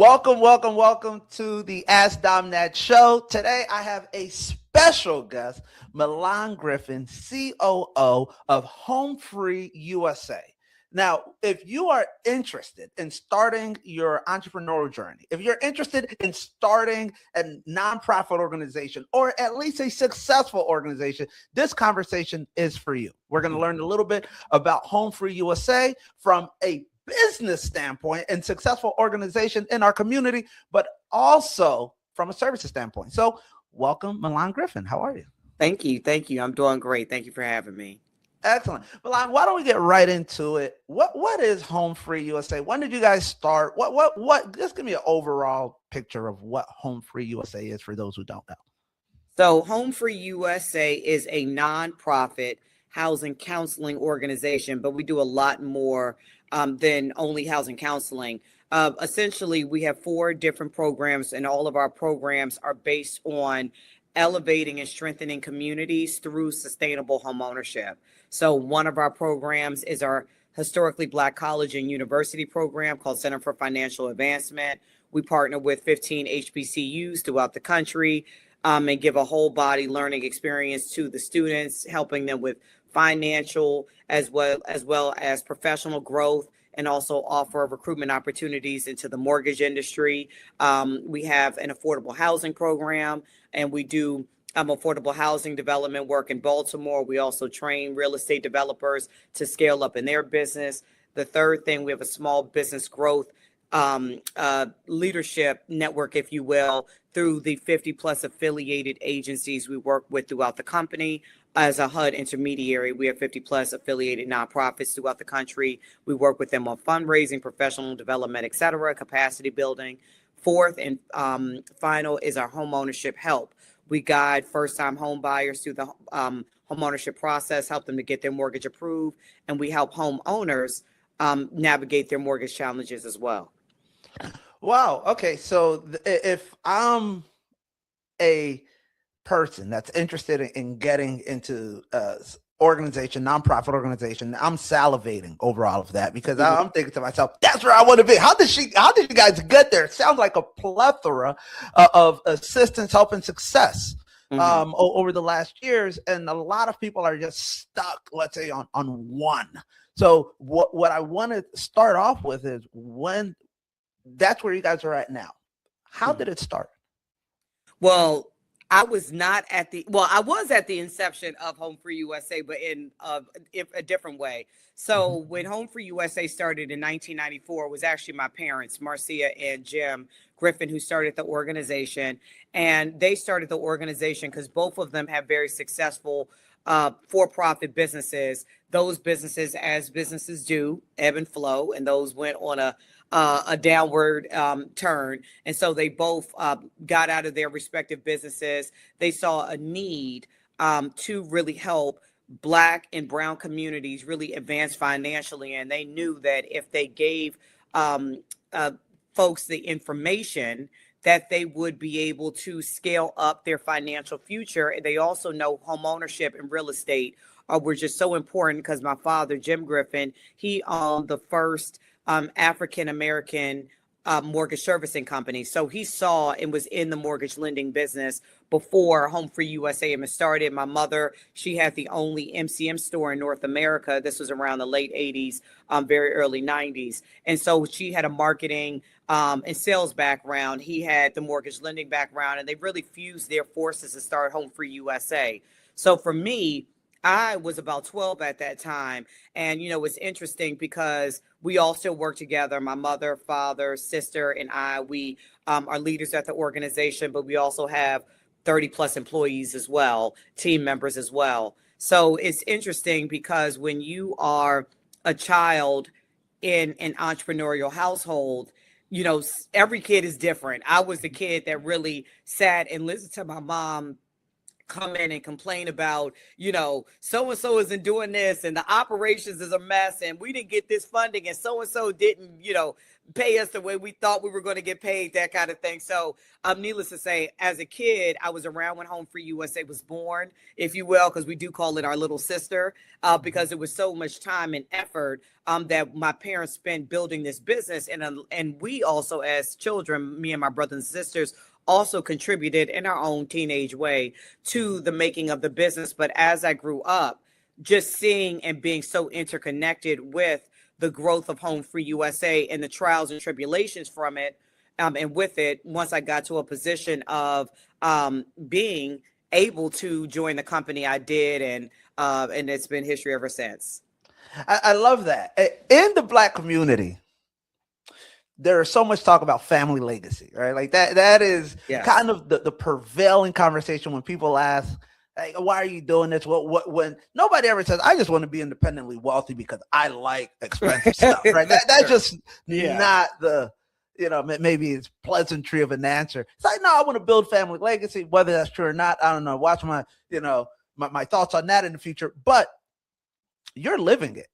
Welcome to the Ask Domnat show. Today I have a special guest, Milan Griffin, COO of HomeFree-USA. Now, if you are interested in starting your entrepreneurial journey, if you're interested in starting a nonprofit organization or at least a successful organization, this conversation is for you. We're going to learn a little bit about HomeFree-USA from a business standpoint and successful organization in our community, but also from a services standpoint. So welcome, Milan Griffin. How are you? Thank you. I'm doing great. Thank you for having me. Excellent. Milan, why don't we get right into it? What is HomeFree-USA? When did you guys start? What just give me an overall picture of what HomeFree-USA is for those who don't know. So HomeFree-USA is a nonprofit housing counseling organization, but we do a lot more than only housing counseling. Essentially, we have 4 different programs, and all of our programs are based on elevating and strengthening communities through sustainable homeownership. So one of our programs is our historically Black college and university program called Center for Financial Advancement. We partner with 15 HBCUs throughout the country and give a whole body learning experience to the students, helping them with financial as well as professional growth, and also offer recruitment opportunities into the mortgage industry. We have an affordable housing program, and we do affordable housing development work in Baltimore. We also train real estate developers to scale up in their business. The third thing, we have a small business growth leadership network, if you will, through the 50 plus affiliated agencies we work with throughout the company. As a HUD intermediary, we have 50 plus affiliated nonprofits throughout the country. We work with them on fundraising, professional development, et cetera, capacity building. Fourth and final is our home ownership help. We guide first-time home buyers through the home ownership process, help them to get their mortgage approved, and we help homeowners navigate their mortgage challenges as well. Wow. Okay. So if I'm a person that's interested in getting into nonprofit organization, I'm salivating over all of that because I'm thinking to myself, that's where I want to be. How did you guys get there? It sounds like a plethora of assistance, help, and success over the last years. And a lot of people are just stuck, let's say, on one. So what I want to start off with is when that's where you guys are at now. How did it start? Well, I was at the inception of HomeFree-USA, but in a different way. So when HomeFree-USA started in 1994, it was actually my parents, Marcia and Jim Griffin, who started the organization. And they started the organization because both of them have very successful for-profit businesses. Those businesses, as businesses do, ebb and flow, and those went on a downward turn. And so they both got out of their respective businesses. They saw a need to really help Black and brown communities really advance financially. And they knew that if they gave folks the information, that they would be able to scale up their financial future. And they also know home ownership and real estate were just so important because my father, Jim Griffin, he owned the first African-American mortgage servicing company. So he saw and was in the mortgage lending business before HomeFree-USA even started. My mother, she had the only MCM store in North America. This was around the late 80s, very early 90s. And so she had a marketing and sales background. He had the mortgage lending background, and they really fused their forces to start HomeFree-USA. So for me, I was about 12 at that time. And, it's interesting because we all still work together. My mother, father, sister, and I, we are leaders at the organization, but we also have 30 plus employees as well, team members as well. So it's interesting because when you are a child in an entrepreneurial household, every kid is different. I was the kid that really sat and listened to my mom come in and complain about, so-and-so isn't doing this and the operations is a mess and we didn't get this funding and so-and-so didn't, pay us the way we thought we were going to get paid, that kind of thing. So needless to say, as a kid, I was around when HomeFree-USA was born, if you will, because we do call it our little sister, because it was so much time and effort that my parents spent building this business. And we also, as children, me and my brothers and sisters, also contributed in our own teenage way to the making of the business. But as I grew up, just seeing and being so interconnected with the growth of HomeFree-USA and the trials and tribulations from it, and with it, once I got to a position of being able to join the company, I did, and it's been history ever since. I love that. In the Black community, there is so much talk about family legacy, right? Like that is kind of the prevailing conversation when people ask, like, why are you doing this? When nobody ever says, I just want to be independently wealthy because I like expensive stuff, right? That's just not the, maybe it's pleasantry of an answer. It's like, no, I want to build family legacy, whether that's true or not. I don't know. Watch my thoughts on that in the future, but you're living it.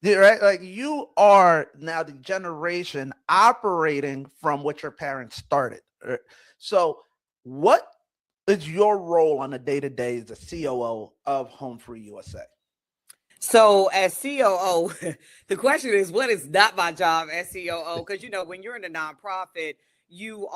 Right? Like you are now the generation operating from what your parents started. Right? So what is your role on a day-to-day as the COO of HomeFree-USA? So as COO, the question is, what is not my job as COO? Because, when you're in a nonprofit, you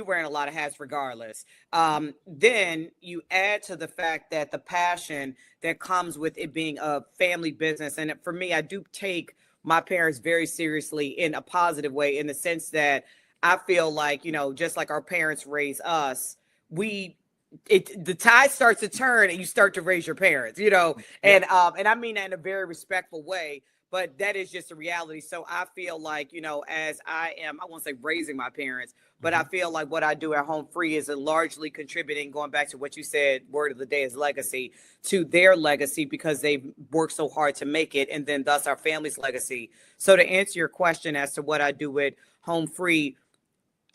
wearing a lot of hats regardless. Then you add to the fact that the passion that comes with it being a family business. And for me, I do take my parents very seriously in a positive way, in the sense that I feel like, just like our parents raise us, the tide starts to turn and you start to raise your parents, and I mean that in a very respectful way, but that is just a reality. So I feel like, as I won't say raising my parents, but I feel like what I do at Home Free is largely contributing, going back to what you said, word of the day is legacy, to their legacy, because they've worked so hard to make it, and then thus our family's legacy. So to answer your question as to what I do with Home Free,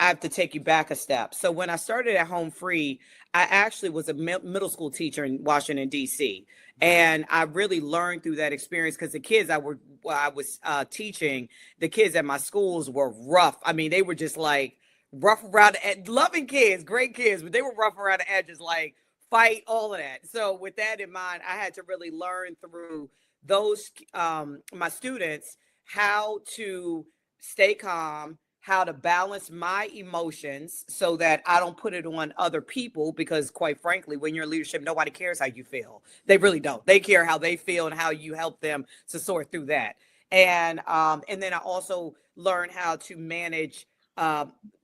I have to take you back a step. So when I started at Home Free, I actually was a middle school teacher in Washington, D.C. And I really learned through that experience, because the kids I was teaching, the kids at my schools were rough. I mean, they were just like rough around the edge, loving kids, great kids, but they were rough around the edges, like fight, all of that. So with that in mind, I had to really learn through those, my students, how to stay calm, how to balance my emotions so that I don't put it on other people, because quite frankly, when you're in leadership, nobody cares how you feel. They really don't. They care how they feel and how you help them to sort through that. And then I also learned how to manage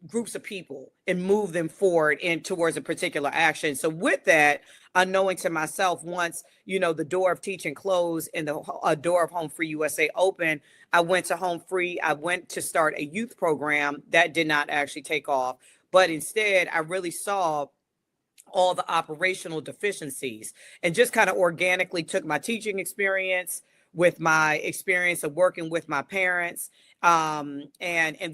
groups of people and move them forward and towards a particular action. So with that, unknowing to myself, once, the door of teaching closed and the door of HomeFree-USA opened, I went to Home Free. I went to start a youth program that did not actually take off, but instead I really saw all the operational deficiencies and just kind of organically took my teaching experience with my experience of working with my parents, and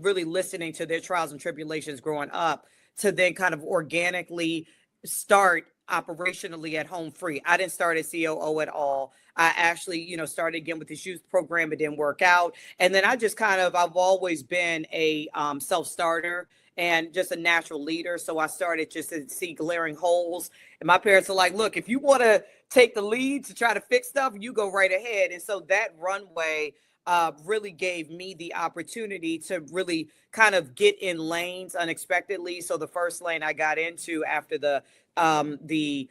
really listening to their trials and tribulations growing up, to then kind of organically start operationally at Home Free. I didn't start as COO at all. I actually, started again with this youth program. It didn't work out. And then I've always been a self-starter and just a natural leader. So I started just to see glaring holes. And my parents are like, look, if you want to take the lead to try to fix stuff, you go right ahead. And so that runway really gave me the opportunity to really kind of get in lanes unexpectedly. So the first lane I got into after the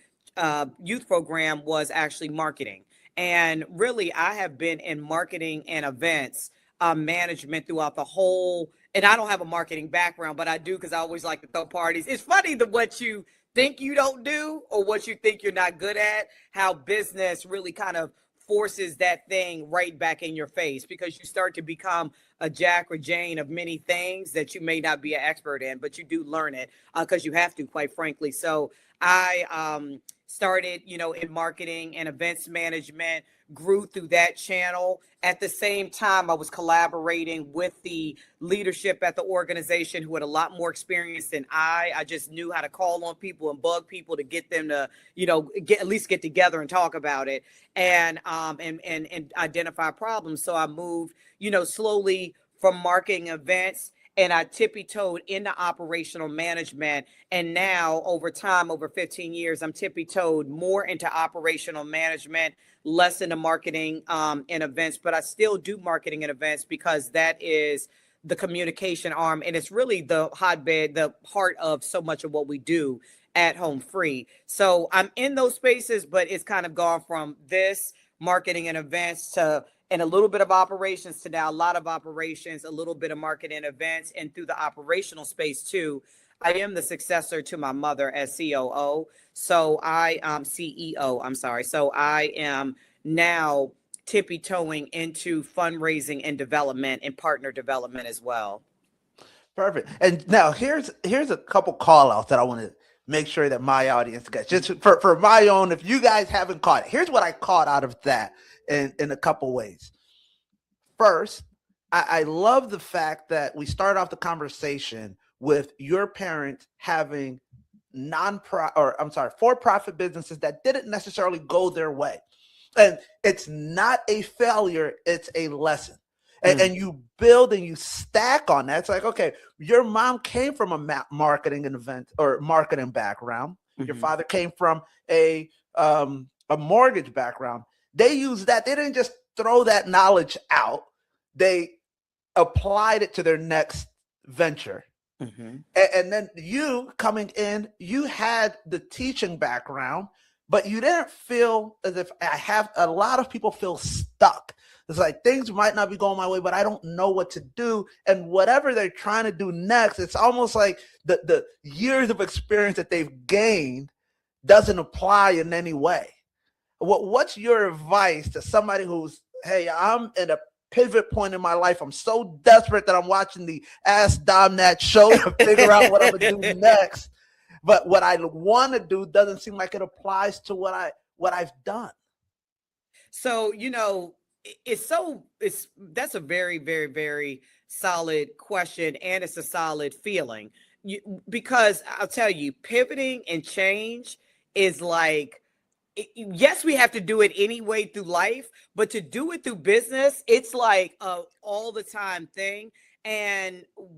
youth program was actually marketing. And really, I have been in marketing and events management throughout the whole, and I don't have a marketing background, but I do, because I always like to throw parties. It's funny that what you think you don't do or what you think you're not good at, how business really kind of forces that thing right back in your face, because you start to become a Jack or Jane of many things that you may not be an expert in, but you do learn it because you have to, quite frankly. So I started, in marketing and events management, grew through that channel. At the same time, I was collaborating with the leadership at the organization who had a lot more experience than I. I just knew how to call on people and bug people to get them to, at least get together and talk about it and identify problems. So I moved, slowly from marketing events, and I tippy-toed into operational management. And now over time, over 15 years, I'm tippy-toed more into operational management, less into marketing and events, but I still do marketing and events because that is the communication arm. And it's really the hotbed, the heart of so much of what we do at Home Free. So I'm in those spaces, but it's kind of gone from this marketing and events to and a little bit of operations to now a lot of operations, a little bit of marketing and events, and through the operational space too. I am the successor to my mother as COO. So I CEO, I'm sorry. So I am now tippy-toeing into fundraising and development and partner development as well. Perfect. And now here's a couple call outs that I want to make sure that my audience gets. Just for my own, if you guys haven't caught it, here's what I caught out of that in a couple ways. First, I love the fact that we start off the conversation with your parents having for-profit businesses that didn't necessarily go their way. And it's not a failure, it's a lesson. And you build and you stack on that. It's like, okay, your mom came from a marketing and event or marketing background. Your father came from a mortgage background. They used that. They didn't just throw that knowledge out. They applied it to their next venture. And then you coming in, you had the teaching background, but you didn't feel as if a lot of people feel stuck. It's like things might not be going my way, but I don't know what to do. And whatever they're trying to do next, it's almost like the years of experience that they've gained doesn't apply in any way. What's your advice to somebody who's, hey, I'm in a pivot point in my life. I'm so desperate that I'm watching the Ask Dom That show to figure out what I'm going to do next. But what I want to do doesn't seem like it applies to what I've done. So, that's a very, very, very solid question. And it's a solid feeling because I'll tell you, pivoting and change is like, yes, we have to do it anyway through life, but to do it through business, it's like a all the time thing.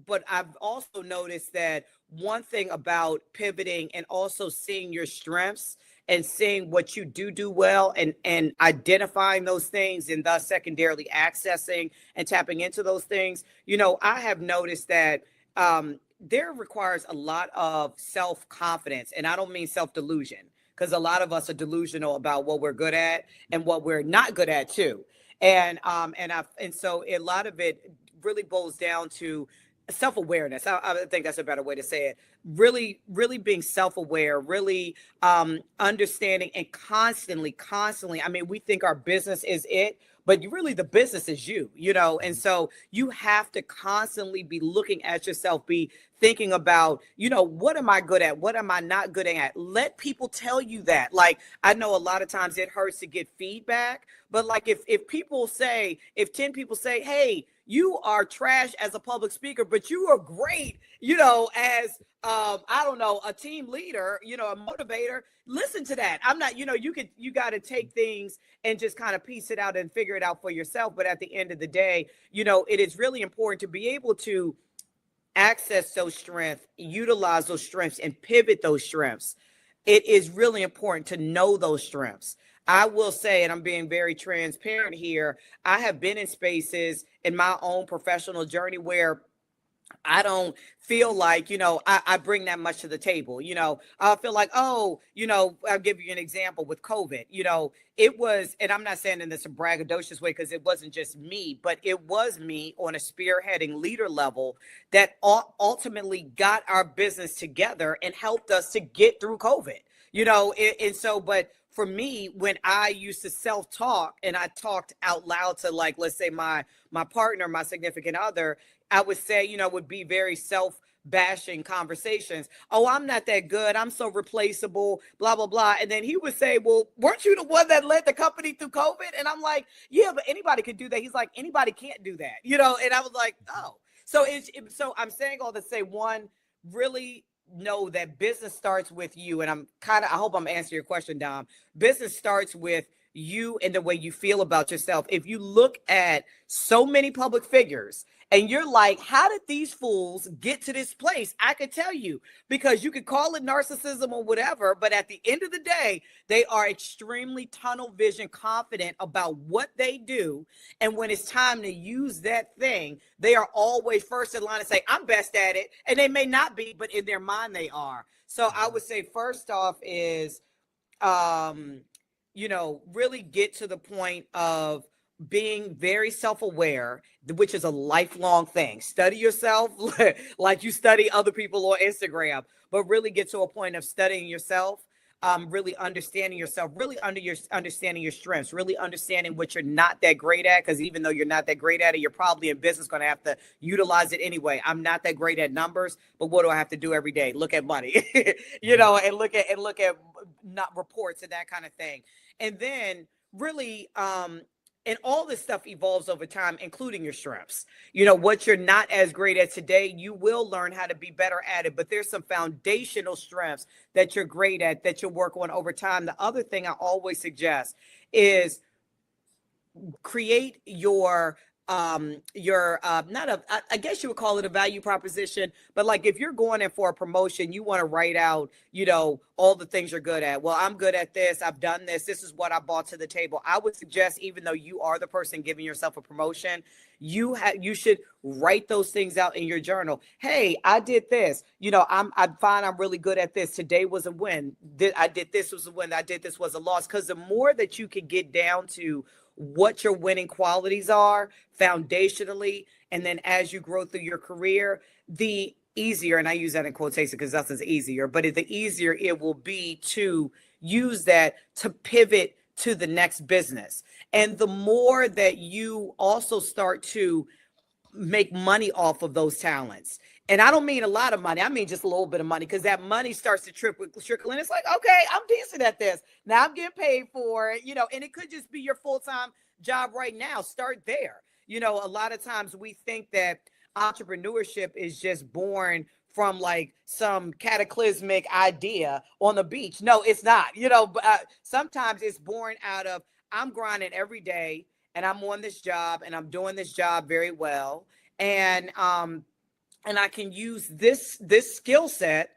But I've also noticed that one thing about pivoting and also seeing your strengths and seeing what you do well and identifying those things and thus secondarily accessing and tapping into those things. I have noticed that there requires a lot of self-confidence, and I don't mean self-delusion, because a lot of us are delusional about what we're good at and what we're not good at too. And so a lot of it really boils down to self-awareness. I think that's a better way to say it. Really, really being self-aware, really understanding and constantly. I mean, we think our business is it, but really the business is you, and so you have to constantly be looking at yourself, be thinking about, what am I good at? What am I not good at? Let people tell you that. Like, I know a lot of times it hurts to get feedback, but like if 10 people say, hey, you are trash as a public speaker, but you are great, as I don't know, a team leader, a motivator. Listen to that. I'm not, you got to take things and just kind of piece it out and figure it out for yourself. But at the end of the day, it is really important to be able to access those strengths, utilize those strengths, and pivot those strengths. It is really important to know those strengths. I will say, and I'm being very transparent here, I have been in spaces in my own professional journey where I don't feel like, I bring that much to the table. I feel like, I'll give you an example with COVID. It was, and I'm not saying in this a braggadocious way, because it wasn't just me, but it was me on a spearheading leader level that ultimately got our business together and helped us to get through COVID. But for me, when I used to self-talk and I talked out loud to, like, let's say my partner, my significant other, I would say, would be very self-bashing conversations. Oh, I'm not that good. I'm so replaceable, blah, blah, blah. And then he would say, well, weren't you the one that led the company through COVID? And I'm like, yeah, but anybody could do that. He's like, anybody can't do that, and I was like, oh. So I'm saying all to say, one, really know that business starts with you. And I hope I'm answering your question, Dom. Business starts with you and the way you feel about yourself. If you look at so many public figures and you're like, how did these fools get to this place? I could tell you, because you could call it narcissism or whatever, but at the end of the day, they are extremely tunnel vision confident about what they do. And when it's time to use that thing, they are always first in line and say, I'm best at it. And they may not be, but in their mind they are. So I would say first off is, really get to the point of being very self-aware, which is a lifelong thing. Study yourself like you study other people on Instagram, but really get to a point of studying yourself, really understanding yourself, really understanding your strengths, really understanding what you're not that great at. Because even though you're not that great at it, you're probably in business going to have to utilize it anyway. I'm not that great at numbers, but what do I have to do every day? Look at money, and look at not reports and that kind of thing. And then really, and all this stuff evolves over time, including your strengths. What you're not as great at today, you will learn how to be better at it. But there's some foundational strengths that you're great at that you'll work on over time. The other thing I always suggest is create your not a, I guess you would call it a value proposition, but like if you're going in for a promotion, you want to write out, all the things you're good at. Well, I'm good at this. I've done this. This is what I brought to the table. I would suggest, even though you are the person giving yourself a promotion, you should write those things out in your journal. Hey, I did this. I find I'm really good at this. Today was a win. I did this was a win. I did this was a loss. Because the more that you can get down to what your winning qualities are foundationally, and then as you grow through your career, the easier, and I use that in quotation because nothing's easier, but the easier it will be to use that to pivot to the next business. And the more that you also start to make money off of those talents. And I don't mean a lot of money. I mean just a little bit of money, because that money starts to trickle in. It's like, okay, I'm decent at this. Now I'm getting paid for it, and it could just be your full-time job right now. Start there. A lot of times we think that entrepreneurship is just born from like some cataclysmic idea on the beach. No, it's not. Sometimes it's born out of, I'm grinding every day and I'm on this job and I'm doing this job very well. And I can use this skill set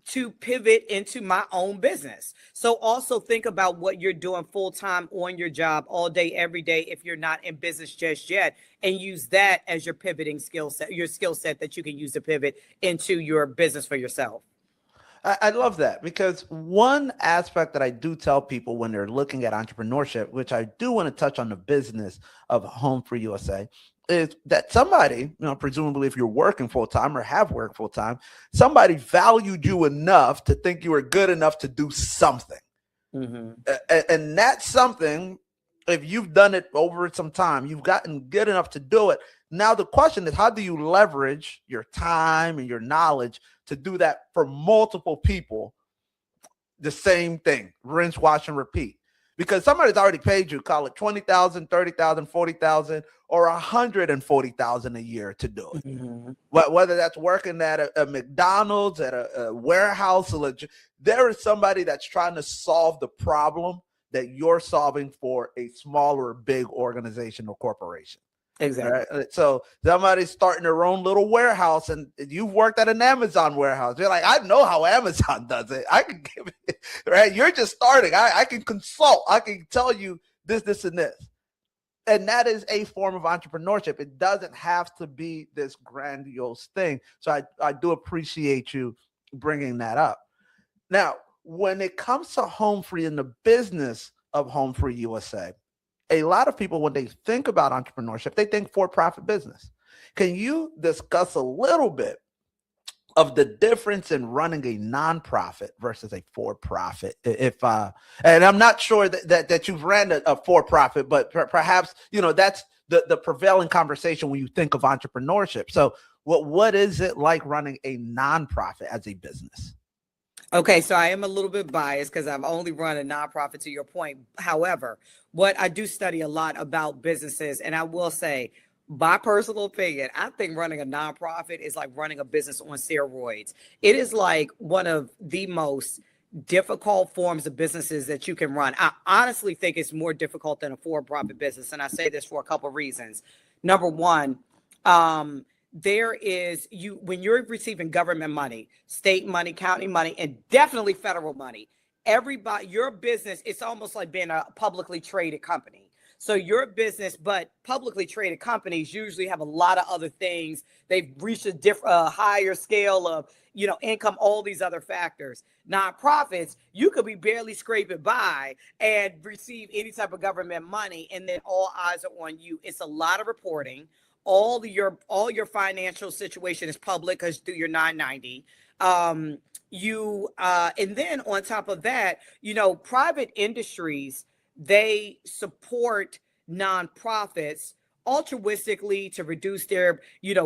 to pivot into my own business. So also think about what you're doing full time on your job all day, every day, if you're not in business just yet, and use that as your pivoting skill set, your skill set that you can use to pivot into your business for yourself. I love that, because one aspect that I do tell people when they're looking at entrepreneurship, which I do want to touch on the business of HomeFree-USA, is that somebody, presumably if you're working full time or have worked full time, somebody valued you enough to think you were good enough to do something. Mm-hmm. And that's something, if you've done it over some time, you've gotten good enough to do it. Now the question is, how do you leverage your time and your knowledge to do that for multiple people? The same thing, rinse, wash, and repeat. Because somebody's already paid you, call it $20,000, $30,000, $40,000, or $140,000 a year to do it. Mm-hmm. Whether that's working at a McDonald's, at a warehouse, there is somebody that's trying to solve the problem that you're solving for a small or big organization or corporation. Exactly. Right? So somebody's starting their own little warehouse, and you've worked at an Amazon warehouse. You're like, I know how Amazon does it. I can give it, right? You're just starting. I can consult. I can tell you this, and this. And that is a form of entrepreneurship. It doesn't have to be this grandiose thing. So I do appreciate you bringing that up. Now, when it comes to HomeFree and the business of HomeFree-USA, a lot of people, when they think about entrepreneurship, they think for-profit business. Can you discuss a little bit of the difference in running a nonprofit versus a for-profit? And I'm not sure that you've ran a for-profit, but perhaps, that's the prevailing conversation when you think of entrepreneurship. So what is it like running a nonprofit as a business? Okay, so I am a little bit biased because I've only run a nonprofit, to your point. However, what I do study a lot about businesses, and I will say, my personal opinion, I think running a nonprofit is like running a business on steroids. It is like one of the most difficult forms of businesses that you can run. I honestly think it's more difficult than a for-profit business. And I say this for a couple of reasons. Number one, there is when you're receiving government money, state money, county money, and definitely federal money, your business, it's almost like being a publicly traded company. So your business, but publicly traded companies usually have a lot of other things. They've reached a higher scale of, income, all these other factors. Nonprofits, you could be barely scraping by and receive any type of government money, and then all eyes are on you. It's a lot of reporting. All your financial situation is public because through your 990. And then on top of that, private industries, they support nonprofits altruistically to reduce their,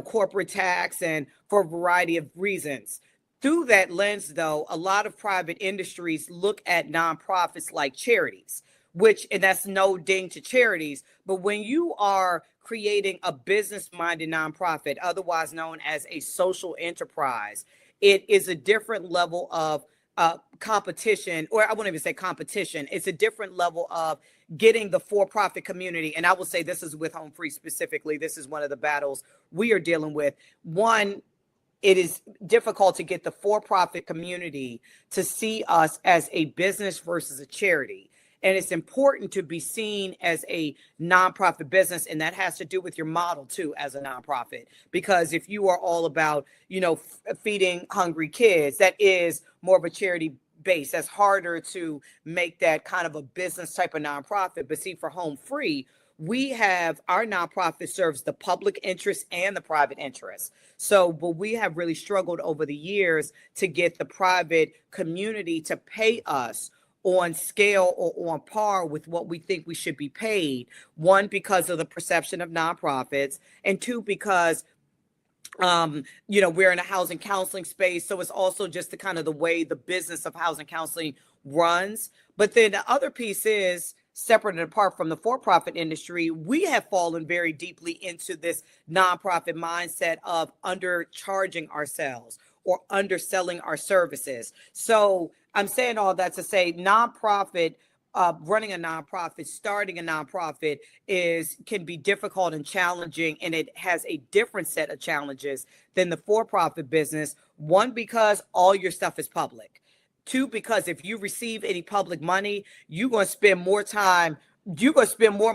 corporate tax and for a variety of reasons. Through that lens, though, a lot of private industries look at nonprofits like charities, and that's no ding to charities, but when you are creating a business-minded nonprofit, otherwise known as a social enterprise, it is a different level of competition, or I won't even say competition. It's a different level of getting the for-profit community. And I will say this is with Home Free specifically. This is one of the battles we are dealing with. One, it is difficult to get the for-profit community to see us as a business versus a charity. And it's important to be seen as a nonprofit business. And that has to do with your model, too, as a nonprofit. Because if you are all about, feeding hungry kids, that is more of a charity base. That's harder to make that kind of a business type of nonprofit. But see, for Home Free, our nonprofit serves the public interest and the private interest. But we have really struggled over the years to get the private community to pay us on scale or on par with what we think we should be paid. One, because of the perception of nonprofits, and two, because we're in a housing counseling space. So it's also just the way the business of housing counseling runs. But then the other piece is, separate and apart from the for-profit industry, we have fallen very deeply into this nonprofit mindset of undercharging ourselves or underselling our services. So I'm saying all that to say nonprofit, running a nonprofit, starting a nonprofit can be difficult and challenging, and it has a different set of challenges than the for-profit business. One, because all your stuff is public. Two, because if you receive any public money, you're going to spend more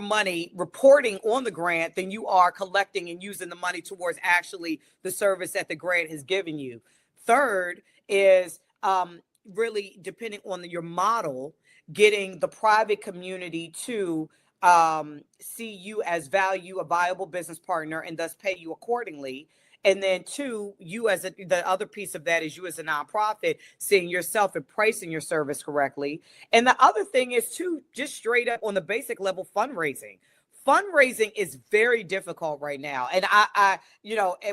money reporting on the grant than you are collecting and using the money towards actually the service that the grant has given you. Third is really depending on your model, getting the private community to see you as a viable business partner, and thus pay you accordingly. And then two, the other piece of that is you as a nonprofit seeing yourself and pricing your service correctly. And the other thing is too, just straight up on the basic level, fundraising. Fundraising is very difficult right now. And I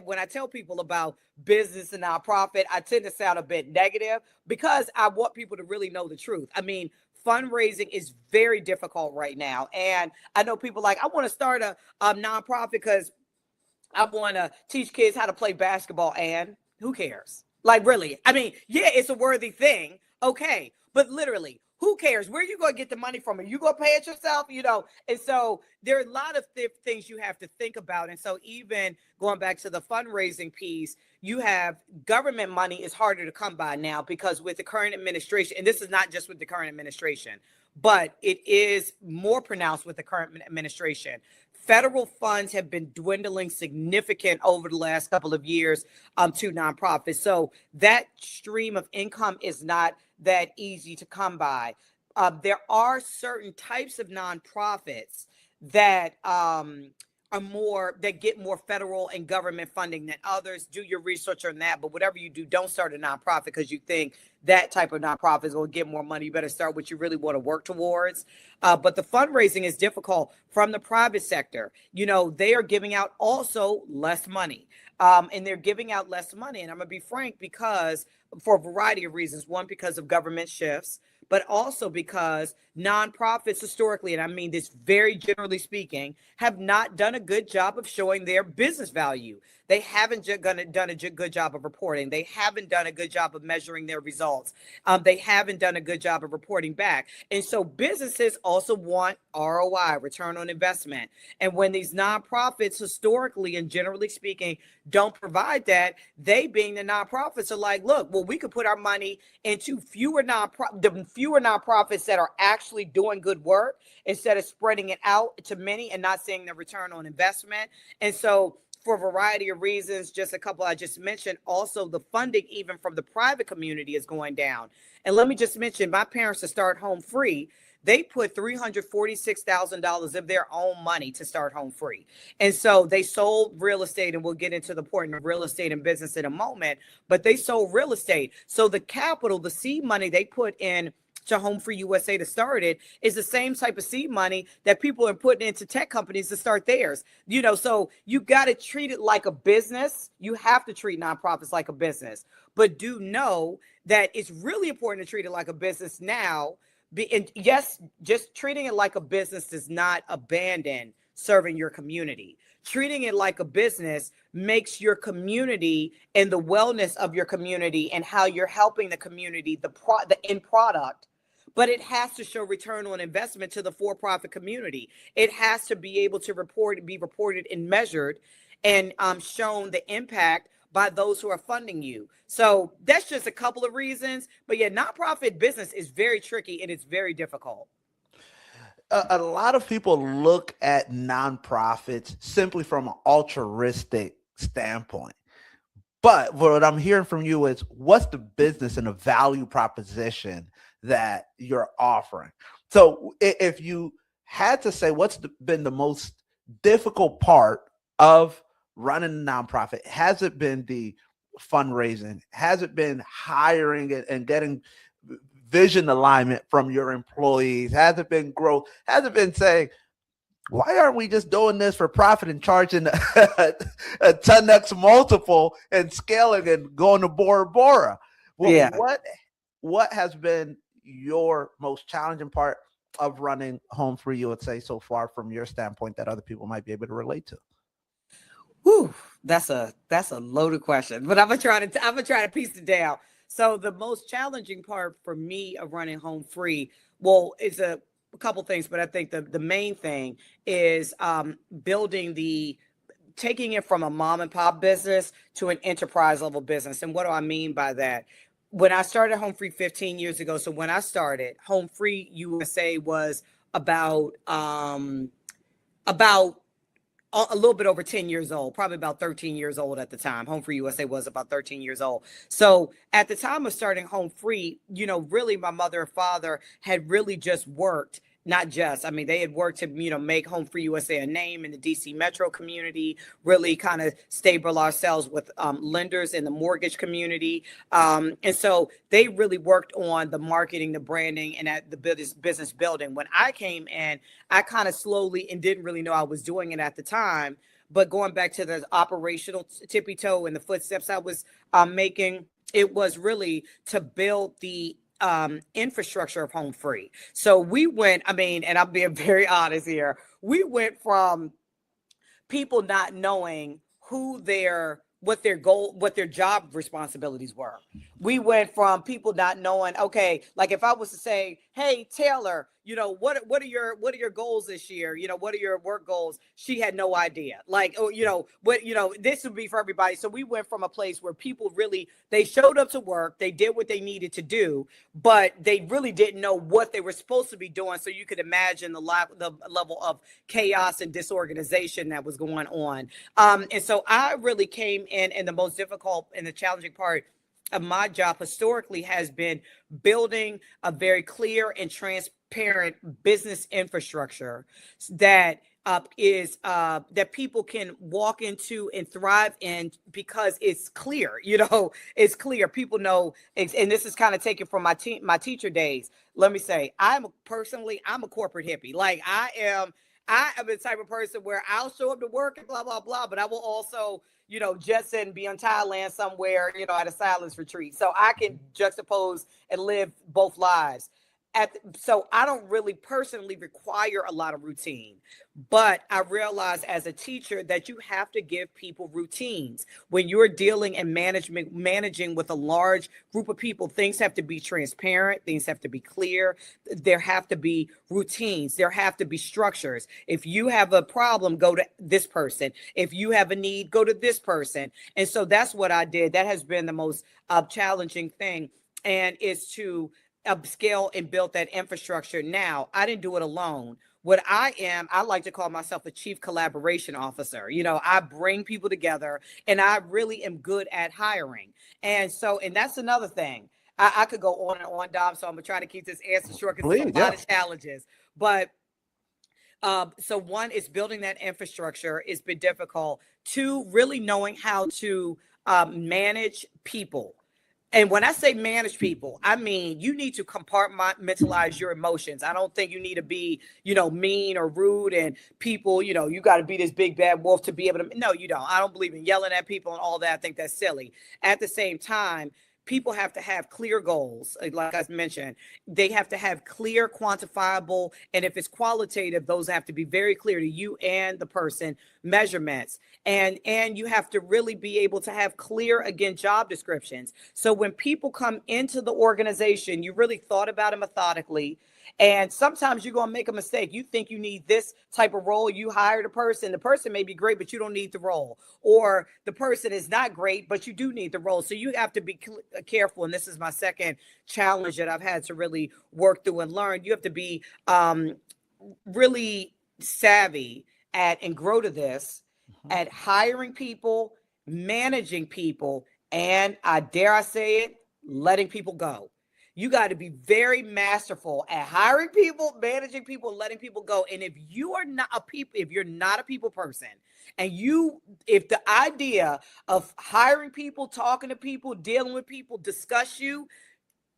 when I tell people about business and nonprofit, I tend to sound a bit negative because I want people to really know the truth. I mean, fundraising is very difficult right now. And I know people I want to start a nonprofit because I want to teach kids how to play basketball, and who cares? Really? I mean, yeah, it's a worthy thing. Okay. But literally, who cares? Where are you going to get the money from? Are you going to pay it yourself? And so there are a lot of things you have to think about. And so even going back to the fundraising piece, you have government money is harder to come by now because with the current administration, and this is not just with the current administration, but it is more pronounced with the current administration. Federal funds have been dwindling significant over the last couple of years to nonprofits. So that stream of income is not that easy to come by. There are certain types of nonprofits that get more federal and government funding than others. Do your research on that. But whatever you do, don't start a nonprofit because you think that type of nonprofit is going to get more money. You better start what you really want to work towards. But the fundraising is difficult from the private sector. They are giving out also less money. And they're giving out less money. And I'm going to be frank, because for a variety of reasons. One, because of government shifts, but also because nonprofits historically, and I mean this very generally speaking, have not done a good job of showing their business value. They haven't done a good job of reporting. They haven't done a good job of measuring their results. They haven't done a good job of reporting back. And so businesses also want ROI, return on investment. And when these nonprofits historically and generally speaking don't provide that, they being the nonprofits are like, look, well, we could put our money into the fewer nonprofits that are actually doing good work instead of spreading it out to many and not seeing the return on investment. And so for a variety of reasons, just a couple I just mentioned, also the funding even from the private community is going down. And let me just mention, my parents to start HomeFree, they put $346,000 of their own money to start HomeFree. And so they sold real estate, and we'll get into the point of real estate and business in a moment, but they sold real estate. So the capital, the seed money they put in to HomeFree-USA to start it is the same type of seed money that people are putting into tech companies to start theirs. So you got to treat it like a business. You have to treat nonprofits like a business, but do know that it's really important to treat it like a business now. And yes, just treating it like a business does not abandon serving your community. Treating it like a business makes your community and the wellness of your community and how you're helping the community, the end product. But it has to show return on investment to the for-profit community. It has to be able to be reported and measured and shown the impact by those who are funding you. So that's just a couple of reasons. But yeah, nonprofit business is very tricky and it's very difficult. A lot of people look at nonprofits simply from an altruistic standpoint. But what I'm hearing from you is what's the business and the value proposition that you're offering? So if you had to say what's been the most difficult part of running a nonprofit, has it been the fundraising? Has it been hiring and getting vision alignment from your employees? Has it been growth? Has it been saying, why aren't we just doing this for profit and charging a 10x multiple and scaling and going to Bora Bora? Well, Yeah. What has been your most challenging part of running HomeFree-USA so far from your standpoint that other people might be able to relate to? Whew, that's a loaded question, but I'm gonna try to piece it down. So the most challenging part for me of running HomeFree, well, it's a couple things, but I think the main thing is taking it from a mom and pop business to an enterprise level business. And what do I mean by that? When I started HomeFree 15 years ago, so when I started, HomeFree-USA was about a little bit over 10 years old, probably about 13 years old at the time. HomeFree-USA was about 13 years old. So at the time of starting HomeFree, really my mother and father had really just worked. They had worked to, make HomeFree-USA a name in the DC metro community, really kind of stable ourselves with lenders in the mortgage community. And so they really worked on the marketing, the branding, and at the business building. When I came in, I kind of slowly and didn't really know I was doing it at the time. But going back to the operational tippy toe and the footsteps I was making, it was really to build the infrastructure of HomeFree. So we went, and I'm being very honest here, we went from people not knowing what their job responsibilities were. We went from people not knowing, okay, like if I was to say, hey, Taylor, what are your goals this year? What are your work goals? She had no idea. Like, this would be for everybody. So we went from a place where people really, they showed up to work, they did what they needed to do, but they really didn't know what they were supposed to be doing. So you could imagine the level of chaos and disorganization that was going on. And so I really came in, and the most difficult and the challenging part of my job historically has been building a very clear and transparent business infrastructure that that people can walk into and thrive in because it's clear. It's clear. People know, and this is kind of taken from my teacher days. Let me say, I'm a corporate hippie. Like I am the type of person where I'll show up to work and blah, blah, blah, but I will also, just be in Thailand somewhere, at a silence retreat. So I can juxtapose and live both lives. so I don't really personally require a lot of routine, but I realize as a teacher that you have to give people routines when you're dealing and managing with a large group of people. Things have to be transparent, things have to be clear, there have to be routines, there have to be structures. If you have a problem, go to this person. If you have a need, go to this person. And so that's what I did. That has been the most challenging thing, and is to upscale and build that infrastructure. Now, I didn't do it alone. What I like to call myself a chief collaboration officer. I bring people together, and I really am good at hiring. And that's another thing. I could go on and on, Dom, so I'm gonna try to keep this answer short because there's a lot of challenges. But so one is building that infrastructure has been difficult. Two, really knowing how to manage people. And when I say manage people, I mean, you need to compartmentalize your emotions. I don't think you need to be, mean or rude, and people, you got to be this big bad wolf to be able to. No, you don't. I don't believe in yelling at people and all that. I think that's silly. At the same time, people have to have clear goals. Like I mentioned, they have to have clear, quantifiable, and if it's qualitative, those have to be very clear to you and the person, measurements. And you have to really be able to have clear, again, job descriptions. So when people come into the organization, you really thought about it methodically. And sometimes you're going to make a mistake. You think you need this type of role. You hired a person. The person may be great, but you don't need the role. Or the person is not great, but you do need the role. So you have to be careful. And this is my second challenge that I've had to really work through and learn. You have to be really savvy at, and grow to this, at hiring people, managing people, and I dare I say it, letting people go. You got to be very masterful at hiring people, managing people, letting people go. And if you're not a people person, and if the idea of hiring people, talking to people, dealing with people disgust you,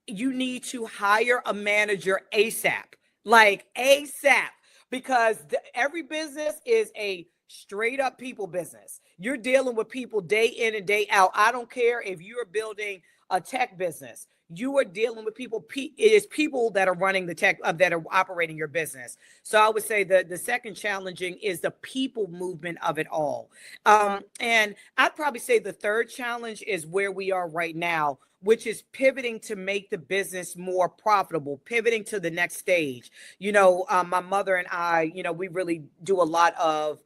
you need to hire a manager ASAP, like ASAP, because every business is a straight up people business. You're dealing with people day in and day out. I don't care if you're building a tech business. You are dealing with people. It is people that are running the tech, that are operating your business. So I would say the second challenging is the people movement of it all. And I'd probably say the third challenge is where we are right now, which is pivoting to make the business more profitable, pivoting to the next stage. My mother and I, we really do a lot of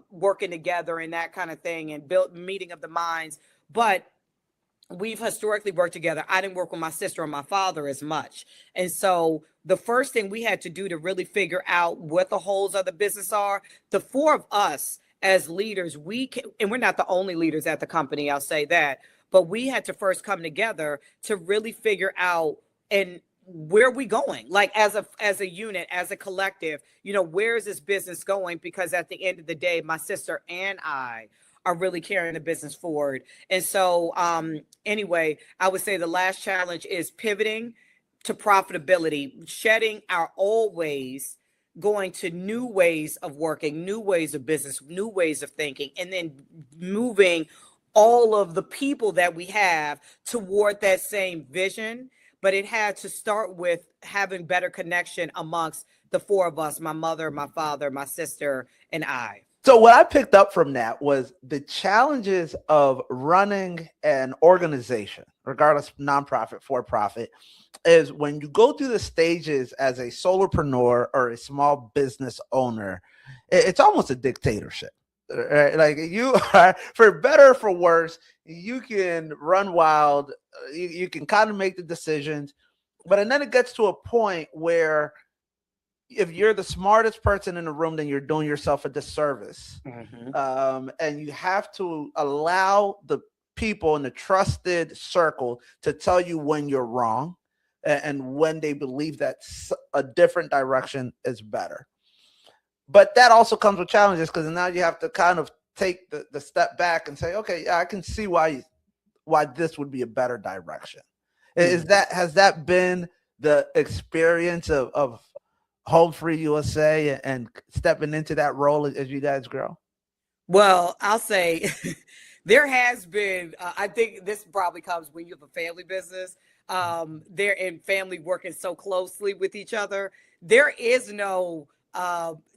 working together and that kind of thing, and built meeting of the minds. But we've historically worked together. I didn't work with my sister or my father as much. And so the first thing we had to do to really figure out what the holes of the business are, the four of us as leaders, and we're not the only leaders at the company, I'll say that, but we had to first come together to really figure out and where are we going, like as a unit, as a collective, where is this business going? Because at the end of the day, my sister and I are really carrying the business forward. And so anyway, I would say the last challenge is pivoting to profitability, shedding our old ways, going to new ways of working, new ways of business, new ways of thinking, and then moving all of the people that we have toward that same vision. But it had to start with having better connection amongst the four of us, my mother, my father, my sister, and I. So what I picked up from that was the challenges of running an organization, regardless nonprofit, for profit, is when you go through the stages as a solopreneur or a small business owner, it's almost a dictatorship. Right? Like you are, for better or for worse, you can run wild, you can kind of make the decisions, but and then it gets to a point where if you're the smartest person in the room, then you're doing yourself a disservice. And you have to allow the people in the trusted circle to tell you when you're wrong and when they believe that a different direction is better. But that also comes with challenges, because now you have to kind of take the step back and say, okay, yeah, I can see why this would be a better direction. Has that been the experience of HomeFree-USA and stepping into that role as you guys grow? Well, I'll say There has been, I think this probably comes when you have a family business. They're in family working so closely with each other. There is no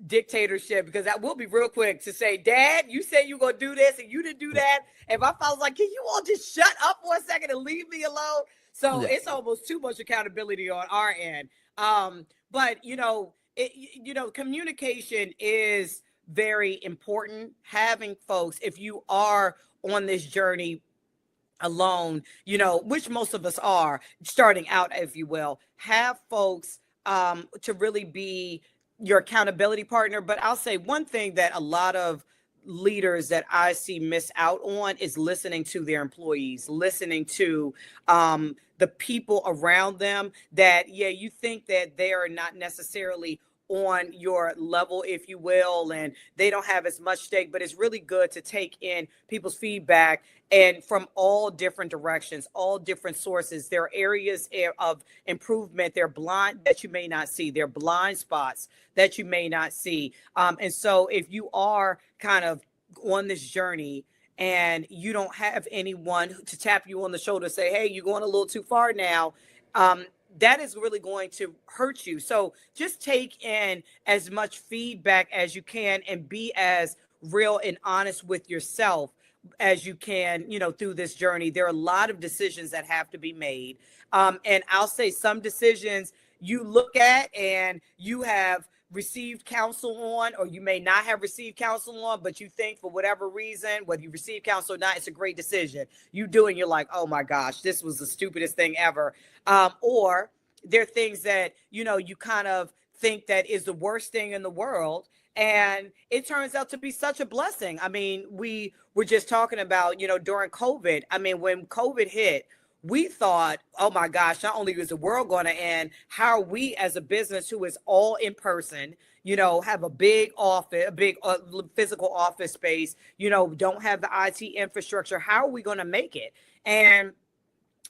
dictatorship, because I will be real quick to say, Dad, you said you were going to do this and you didn't do that. And my father's like, can you all just shut up for a second and leave me alone? So Yeah. it's almost too much accountability on our end. But, communication is very important. Having folks, if you are on this journey alone, which most of us are starting out, if you will, have folks to really be your accountability partner. But I'll say one thing that a lot of leaders that I see miss out on is listening to their employees, listening to the people around them that, yeah, you think that they are not necessarily on your level, if you will, and they don't have as much stake, but it's really good to take in people's feedback and from all different directions, all different sources. There are areas of improvement. They're blind that you may not see. They're blind spots that you may not see. And so if you are kind of on this journey and you don't have anyone to tap you on the shoulder, say, hey, you're going a little too far now, that is really going to hurt you. So just take in as much feedback as you can and be as real and honest with yourself as you can, through this journey. There are a lot of decisions that have to be made. And I'll say some decisions you look at and you have received counsel on, or you may not have received counsel on, but you think for whatever reason, whether you receive counsel or not, it's a great decision. You do, and you're like, oh my gosh, this was the stupidest thing ever. Or there are things that, you kind of think that is the worst thing in the world. And it turns out to be such a blessing. I mean, we were just talking about, during COVID. I mean, when COVID hit, we thought, oh my gosh, not only is the world going to end, how are we as a business who is all in person, have a big office, a big physical office space, don't have the IT infrastructure. How are we going to make it? And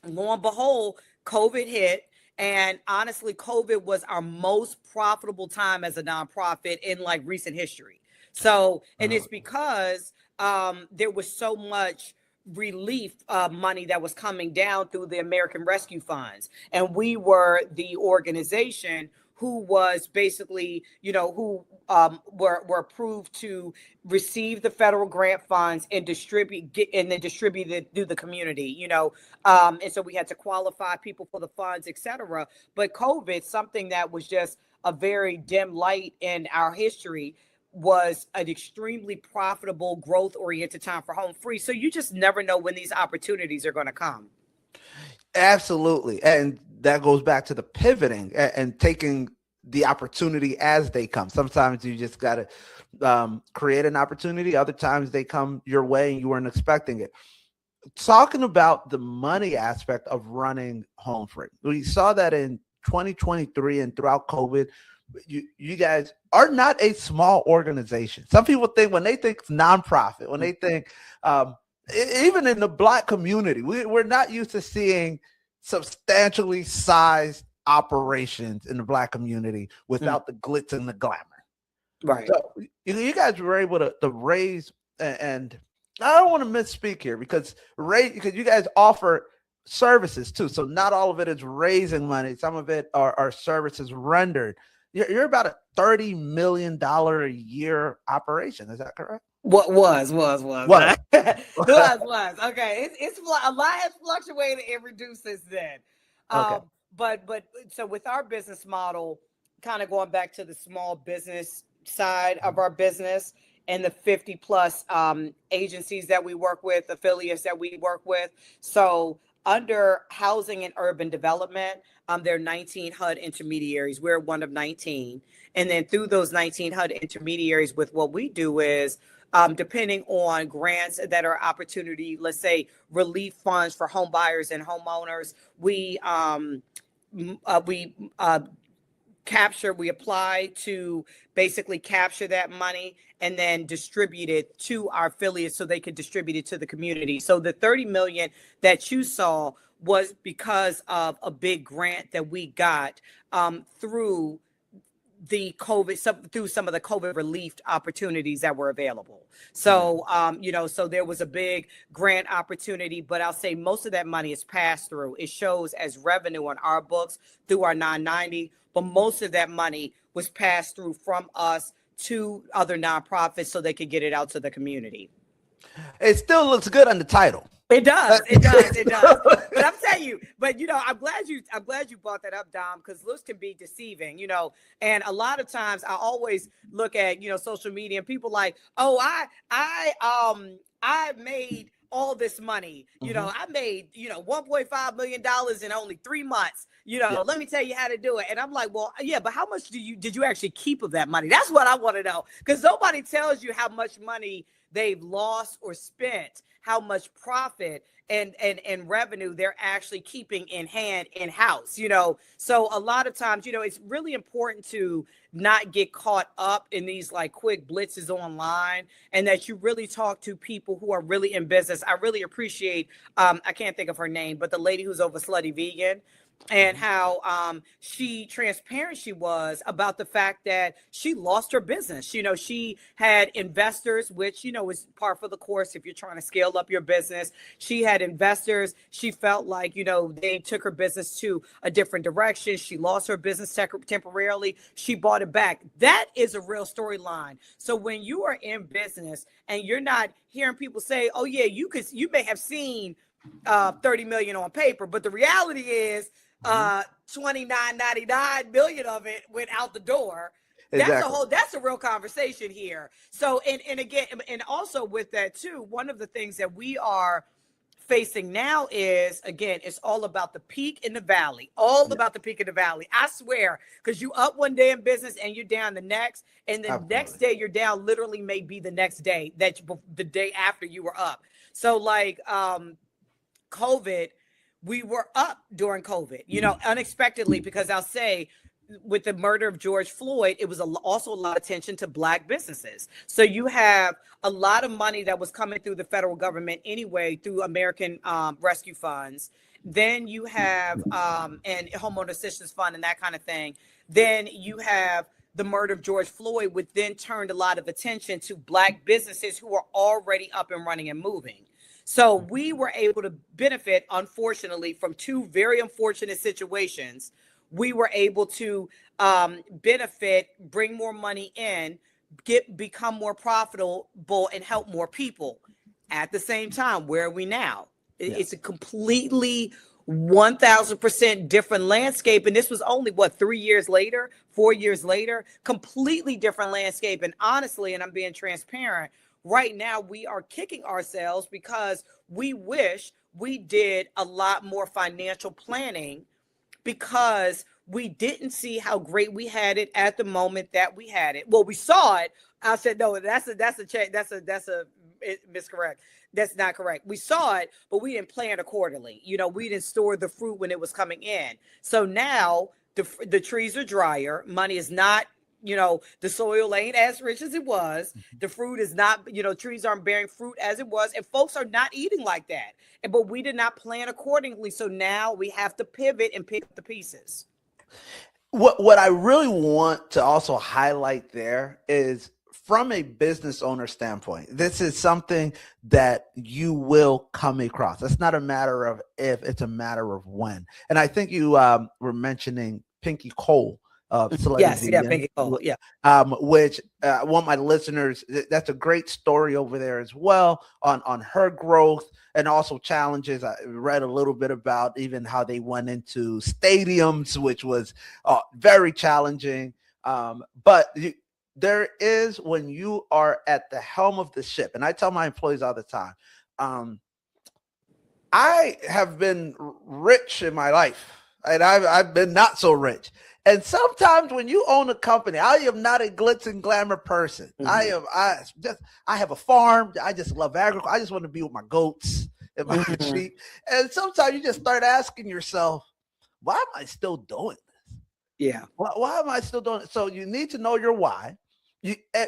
lo and behold, COVID hit. And honestly, COVID was our most profitable time as a nonprofit in like recent history. So, and it's because there was so much relief money that was coming down through the American Rescue Funds. And we were the organization who was basically, who were approved to receive the federal grant funds and distribute it through the community, and so we had to qualify people for the funds, etc. But COVID, something that was just a very dim light in our history, was an extremely profitable, growth-oriented time for Home Free. So you just never know when these opportunities are going to come. Absolutely. And that goes back to the pivoting and taking the opportunity as they come. Sometimes you just got to create an opportunity. Other times they come your way and you weren't expecting it. Talking about the money aspect of running Home Free, we saw that in 2023 and throughout COVID. You guys are not a small organization. Some people think, when they think nonprofit, when they think even in the Black community, we're not used to seeing substantially sized operations in the Black community without the glitz and the glamour. Right. So you guys were able to raise, and I don't want to misspeak here, because you guys offer services too. So not all of it is raising money. Some of it are services rendered. You're about a $30 million a year operation. Is that correct? What was. Was. Okay. It's a lot has fluctuated and reduced since then. Okay. But so with our business model, kind of going back to the small business side of our business and the 50 plus agencies that we work with, affiliates that we work with. So under housing and urban development, there are 19 HUD intermediaries. We're one of 19. And then through those 19 HUD intermediaries, with what we do is, depending on grants that are opportunity, let's say relief funds for home buyers and homeowners, we apply to basically capture that money and then distribute it to our affiliates so they can distribute it to the community. So the 30 million that you saw was because of a big grant that we got through the COVID, through some of the COVID relief opportunities that were available. So, so there was a big grant opportunity, but I'll say most of that money is passed through. It shows as revenue on our books through our 990, but most of that money was passed through from us to other nonprofits so they could get it out to the community. It still looks good on the title. It does. But I'm telling you, I'm glad you brought that up, Dom, because looks can be deceiving, and a lot of times I always look at, social media and people like, oh, I made all this money, I made, $1.5 million in only 3 months, let me tell you how to do it. And I'm like, well, yeah, but how much did you actually keep of that money? That's what I want to know, because nobody tells you how much money they've lost or spent, how much profit and revenue they're actually keeping in hand in-house, So a lot of times, it's really important to not get caught up in these like quick blitzes online, and that you really talk to people who are really in business. I really appreciate, I can't think of her name, but the lady who's over Slutty Vegan, and how transparent she was about the fact that she lost her business. She had investors, which, is par for the course if you're trying to scale up your business. She had investors. She felt like, they took her business to a different direction. She lost her business temporarily. She bought it back. That is a real storyline. So when you are in business and you're not hearing people say, oh yeah, you may have seen 30 million on paper, but the reality is $29.99 million of it went out the door. Exactly. That's a real conversation here. So, and again, and also with that too, one of the things that we are facing now is, again, it's all about the peak and the valley, about the peak and the valley. I swear, because you up one day in business and you're down the next, and the next day you're down literally may be the next day the day after you were up. So like, COVID, we were up during COVID, unexpectedly, because I'll say with the murder of George Floyd, it was also a lot of attention to Black businesses. So you have a lot of money that was coming through the federal government anyway, through American Rescue Funds. Then you have and Homeowner Assistance Fund and that kind of thing. Then you have the murder of George Floyd, which then turned a lot of attention to Black businesses who are already up and running and moving. So we were able to benefit, unfortunately, from two very unfortunate situations. We were able to benefit, bring more money in, become more profitable, and help more people. At the same time, where are we now? It's a completely 1,000% different landscape. And this was only 3 years later, 4 years later, completely different landscape. And honestly, and I'm being transparent, right now, we are kicking ourselves because we wish we did a lot more financial planning, because we didn't see how great we had it at the moment that we had it. Well, we saw it. I said, no, that's miscorrect. That's not correct. We saw it, but we didn't plan accordingly. We didn't store the fruit when it was coming in. So now the trees are drier. Money is not, the soil ain't as rich as it was. The fruit is not, trees aren't bearing fruit as it was, and folks are not eating like that. But we did not plan accordingly. So now we have to pivot and pick up the pieces. What I really want to also highlight there is, from a business owner standpoint, this is something that you will come across. It's not a matter of if, it's a matter of when. And I think you were mentioning Pinky Cole. Yes, Pinky Cole, which I want my listeners, that's a great story over there as well on her growth and also challenges. I read a little bit about even how they went into stadiums, which was very challenging. But there is, when you are at the helm of the ship, and I tell my employees all the time, I have been rich in my life, and I've been not so rich. And sometimes when you own a company, I am not a glitz and glamour person. I have a farm. I just love agriculture. I just want to be with my goats and my sheep. And sometimes you just start asking yourself, why am I still doing this? Yeah. Why am I still doing it? So you need to know your why.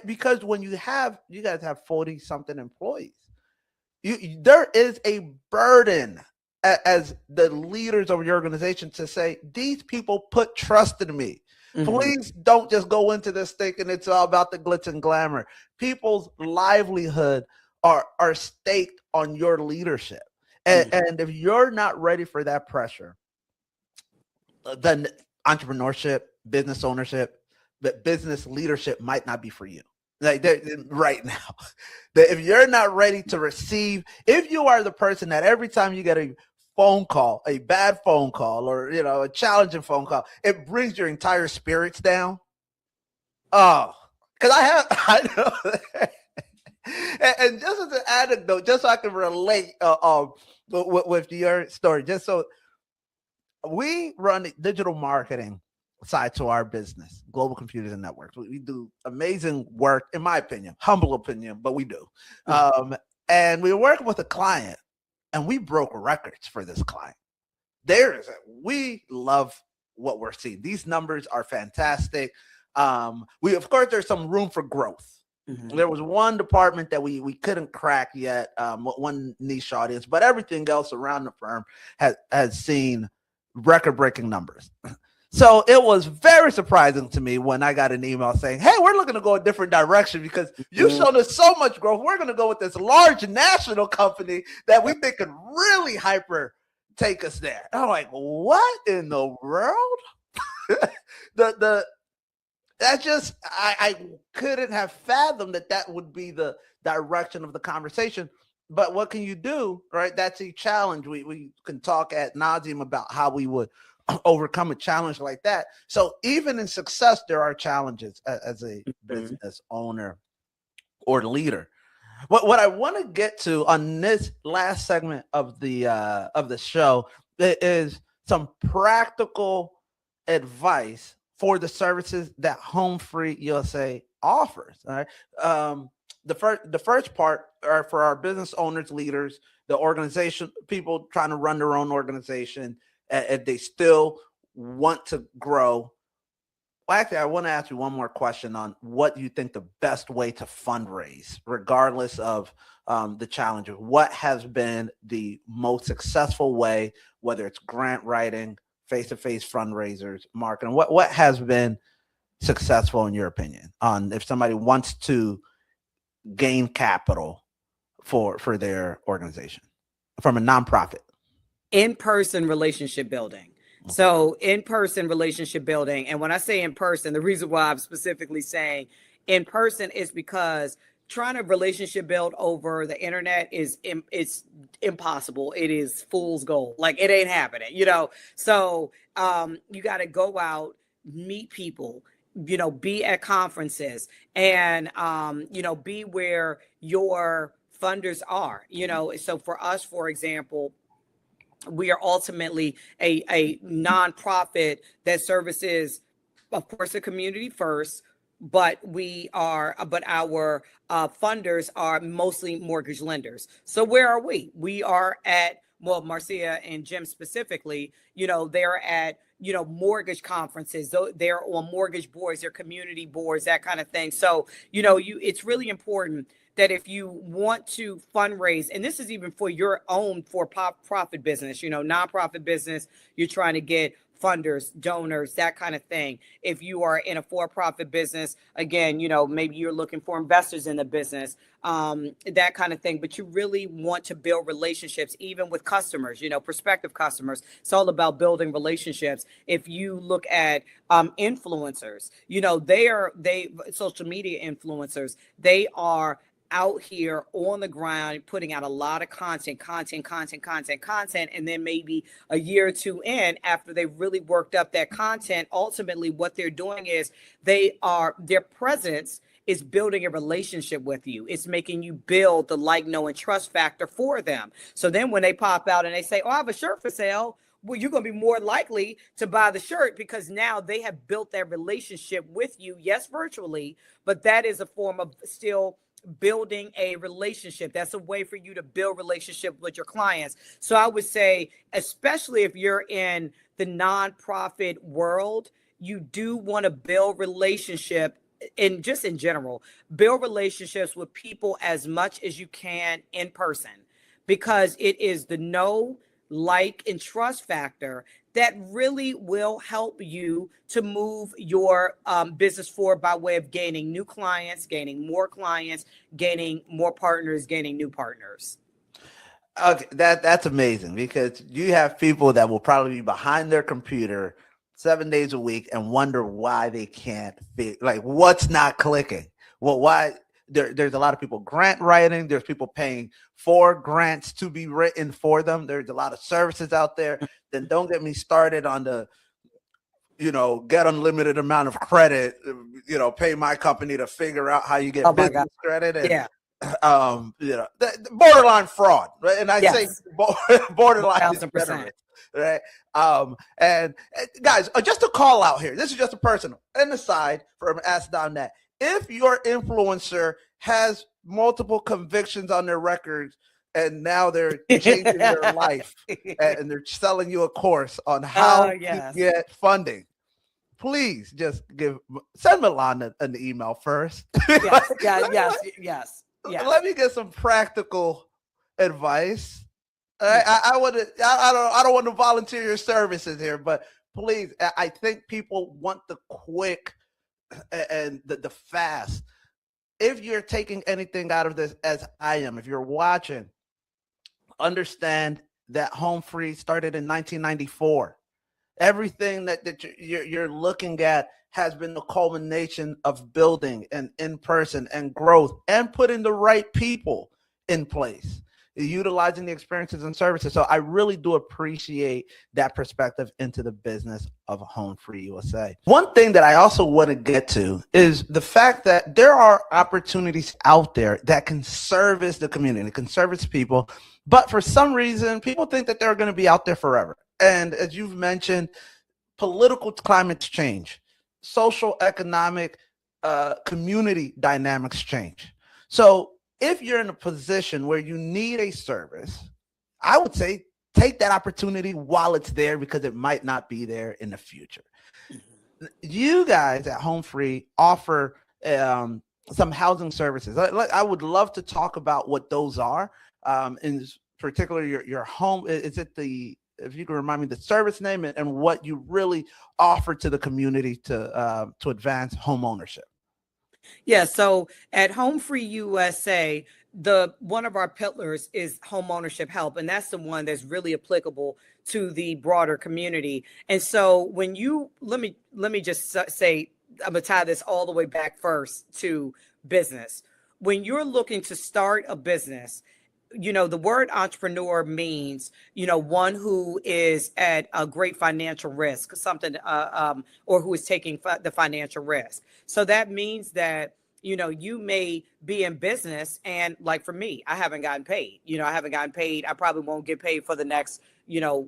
Because when you guys have 40 something employees, there is a burden as the leaders of your organization to say, these people put trust in me. Mhm. Please don't just go into this thinking it's all about the glitz and glamour. People's livelihood are staked on your leadership. Mhm. And if you're not ready for that pressure, then entrepreneurship, business ownership, but business leadership might not be for you. Like right now, that if you're not ready to receive, if you are the person that every time you get a phone call, a bad phone call, or a challenging phone call, it brings your entire spirits down. Oh, because I know. And just as an anecdote, just so I can relate with your story, just so we run digital marketing side to our business, Global Computers and Networks. We do amazing work, in my opinion, humble opinion, but we do. Mhm. And we were working with a client, and we broke records for this client. We love what we're seeing. These numbers are fantastic. We, of course, there's some room for growth. Mhm. There was one department that we couldn't crack yet, one niche audience, but everything else around the firm has seen record-breaking numbers. So it was very surprising to me when I got an email saying, "Hey, we're looking to go a different direction because you've Mhm. shown us so much growth. We're going to go with this large national company that we think could really hyper take us there." And I'm like, "What in the world?" the that just I couldn't have fathomed that would be the direction of the conversation. But what can you do, right? That's a challenge. We can talk ad nauseum about how we would overcome a challenge like that. So even in success, there are challenges as a Mhm. business owner or leader. What I want to get to on this last segment of the show is some practical advice for the services that HomeFree-USA offers. All right. The first part are for our business owners, leaders, the organization, people trying to run their own organization, and they still want to grow. Well, actually, I want to ask you one more question on what you think the best way to fundraise, regardless of the challenges. What has been the most successful way, whether it's grant writing, face-to-face fundraisers, marketing? What has been successful in your opinion on if somebody wants to gain capital for their organization from a nonprofit? In-person relationship building. Okay. So in-person relationship building. And when I say in person, the reason why I'm specifically saying in person is because trying to relationship build over the internet it's impossible. It is fool's gold. Like it ain't happening. So you got to go out, meet people, be at conferences and be where your funders are. So for us, for example, we are ultimately a nonprofit that services, of course, the community first, but our funders are mostly mortgage lenders. So where are we? We are at, well, Marcia and Jim specifically, they're at, mortgage conferences. They're on mortgage boards, they're community boards, that kind of thing. So, it's really important that if you want to fundraise, and this is even for your own for-profit business, nonprofit business, you're trying to get funders, donors, that kind of thing. If you are in a for-profit business, again, maybe you're looking for investors in the business, that kind of thing. But you really want to build relationships, even with customers, prospective customers. It's all about building relationships. If you look at influencers, they social media influencers, they are out here on the ground putting out a lot of content, and then maybe a year or two in, after they've really worked up that content, ultimately what they're doing is their presence is building a relationship with you. It's making you build the like, know, and trust factor for them. So then when they pop out and they say, "Oh, I have a shirt for sale," well, you're going to be more likely to buy the shirt because now they have built that relationship with you. Yes, virtually, but that is a form of still building a relationship. That's a way for you to build relationship with your clients. So I would say, especially if you're in the nonprofit world, you do want to build relationship, and just in general, build relationships with people as much as you can in person, because it is the know, like and trust factor that really will help you to move your business forward by way of gaining new clients, gaining more clients, gaining more partners, gaining new partners. Okay, that's amazing, because you have people that will probably be behind their computer 7 days a week and wonder why they can't like what's not clicking. Well, why there's a lot of people grant writing, there's people paying for grants to be written for them. There's a lot of services out there. Then don't get me started on the get unlimited amount of credit, pay my company to figure out how you get Oh my God. business credit, and Yeah. the borderline fraud, right? And I say Yes. borderline is 1000%. generous, right? And guys, just a call out here. This is just a personal and aside from Ask Dom That. If your influencer has multiple convictions on their records and now they're changing their life and they're selling you a course on how Yes. to get funding, please just send Milan an email first. Yes. Let me get some practical advice. I don't want to volunteer your services here, but please, I think people want the quick and the fast. If you're taking anything out of this, as I am, if you're watching, understand that Home Free started in 1994. Everything that you're looking at has been the culmination of building and in person and growth and putting the right people in place, utilizing the experiences and services. So I really do appreciate that perspective into the business of HomeFree-USA. One thing that I also want to get to is the fact that there are opportunities out there that can service the community, can service people, but for some reason, people think that they're going to be out there forever. And as you've mentioned, political climates change, social, economic, community dynamics change. So if you're in a position where you need a service, I would say take that opportunity while it's there, because it might not be there in the future. You guys at Home Free offer some housing services. I would love to talk about what those are. In particular, your home, is it if you can remind me the service name and what you really offer to the community to advance home ownership. Yeah, so at HomeFree-USA, one of our pillars is home ownership help, and that's the one that's really applicable to the broader community. And so when you let me just say, I'm gonna tie this all the way back first to business. When you're looking to start a business, the word entrepreneur means, one who is at a great financial risk, something, or who is taking the financial risk. So that means that, you may be in business, and like for me, I haven't gotten paid. I haven't gotten paid. I probably won't get paid for the next,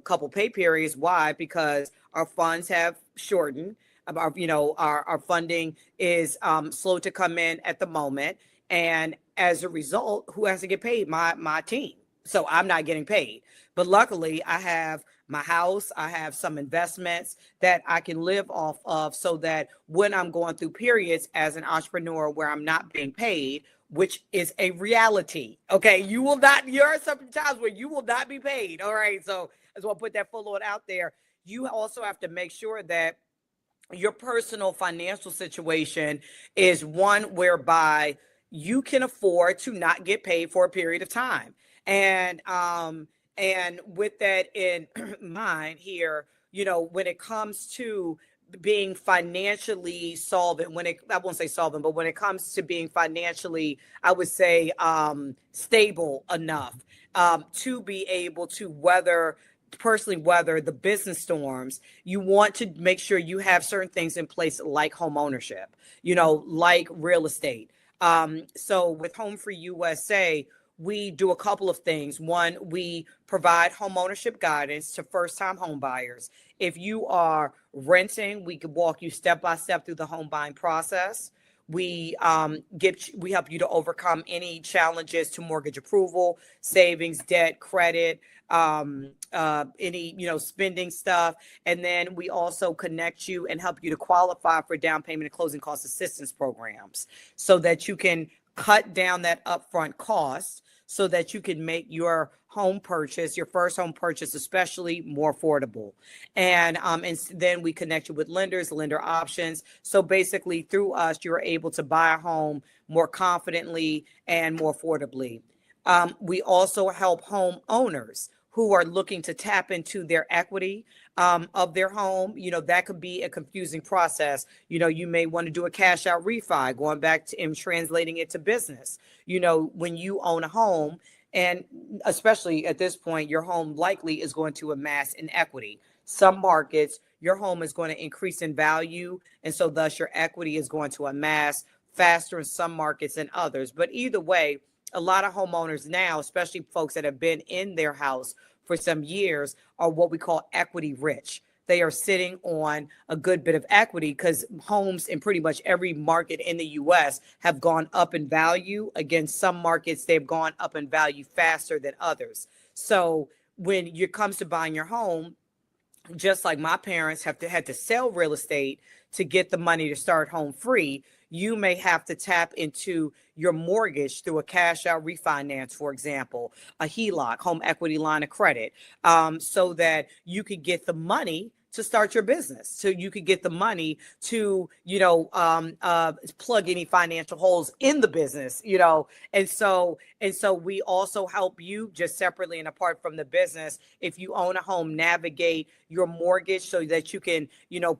couple pay periods. Why? Because our funds have shortened. Our funding is slow to come in at the moment. And as a result, who has to get paid? My team. So I'm not getting paid. But luckily, I have my house. I have some investments that I can live off of, so that when I'm going through periods as an entrepreneur where I'm not being paid, which is a reality. Okay. There are some times where you will not be paid. All right. So I just want to put that full load out there. You also have to make sure that your personal financial situation is one whereby you can afford to not get paid for a period of time. And with that in mind here, when it comes to being financially solvent, I won't say solvent, but when it comes to being financially, I would say stable enough to be able to weather the business storms, you want to make sure you have certain things in place, like home ownership, like real estate. So with HomeFree-USA, we do a couple of things. One, we provide home ownership guidance to first-time home buyers. If you are renting, we could walk you step by step through the home buying process. We help you to overcome any challenges to mortgage approval, savings, debt, credit, any spending stuff. And then we also connect you and help you to qualify for down payment and closing cost assistance programs, so that you can cut down that upfront cost, so that you can make your home purchase, your first home purchase, especially more affordable. And then we connect you with lenders, lender options. So basically through us, you're able to buy a home more confidently and more affordably. We also help homeowners who are looking to tap into their equity of their home. That could be a confusing process. You may want to do a cash out refi, going back to and translating it to business. When you own a home, and especially at this point, your home likely is going to amass in equity. Some markets, your home is going to increase in value, and so thus your equity is going to amass faster in some markets than others. But either way, a lot of homeowners now, especially folks that have been in their house for some years, are what we call equity rich. They are sitting on a good bit of equity because homes in pretty much every market in the US have gone up in value. Again, some markets, they've gone up in value faster than others. So when it comes to buying your home, just like my parents had to sell real estate to get the money to start HomeFree, you may have to tap into your mortgage through a cash out refinance, for example, a HELOC, home equity line of credit, so that you could get the money to start your business. So you could get the money to, plug any financial holes in the business, and so we also help you just separately and apart from the business. If you own a home, navigate your mortgage so that you can,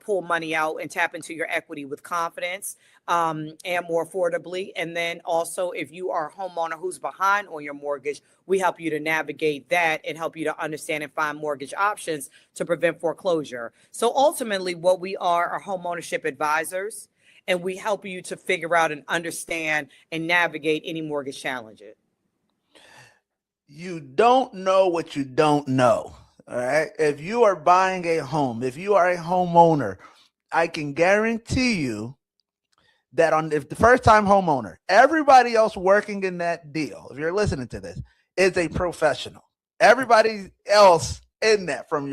pull money out and tap into your equity with confidence and more affordably. And then also, if you are a homeowner who's behind on your mortgage, we help you to navigate that and help you to understand and find mortgage options to prevent foreclosure. So ultimately, what we are homeownership advisors, and we help you to figure out and understand and navigate any mortgage challenges. You don't know what you don't know. All right. If you are buying a home, if you are a homeowner, I can guarantee you that if the first time homeowner, everybody else working in that deal, if you're listening to this, is a professional. Everybody else in that from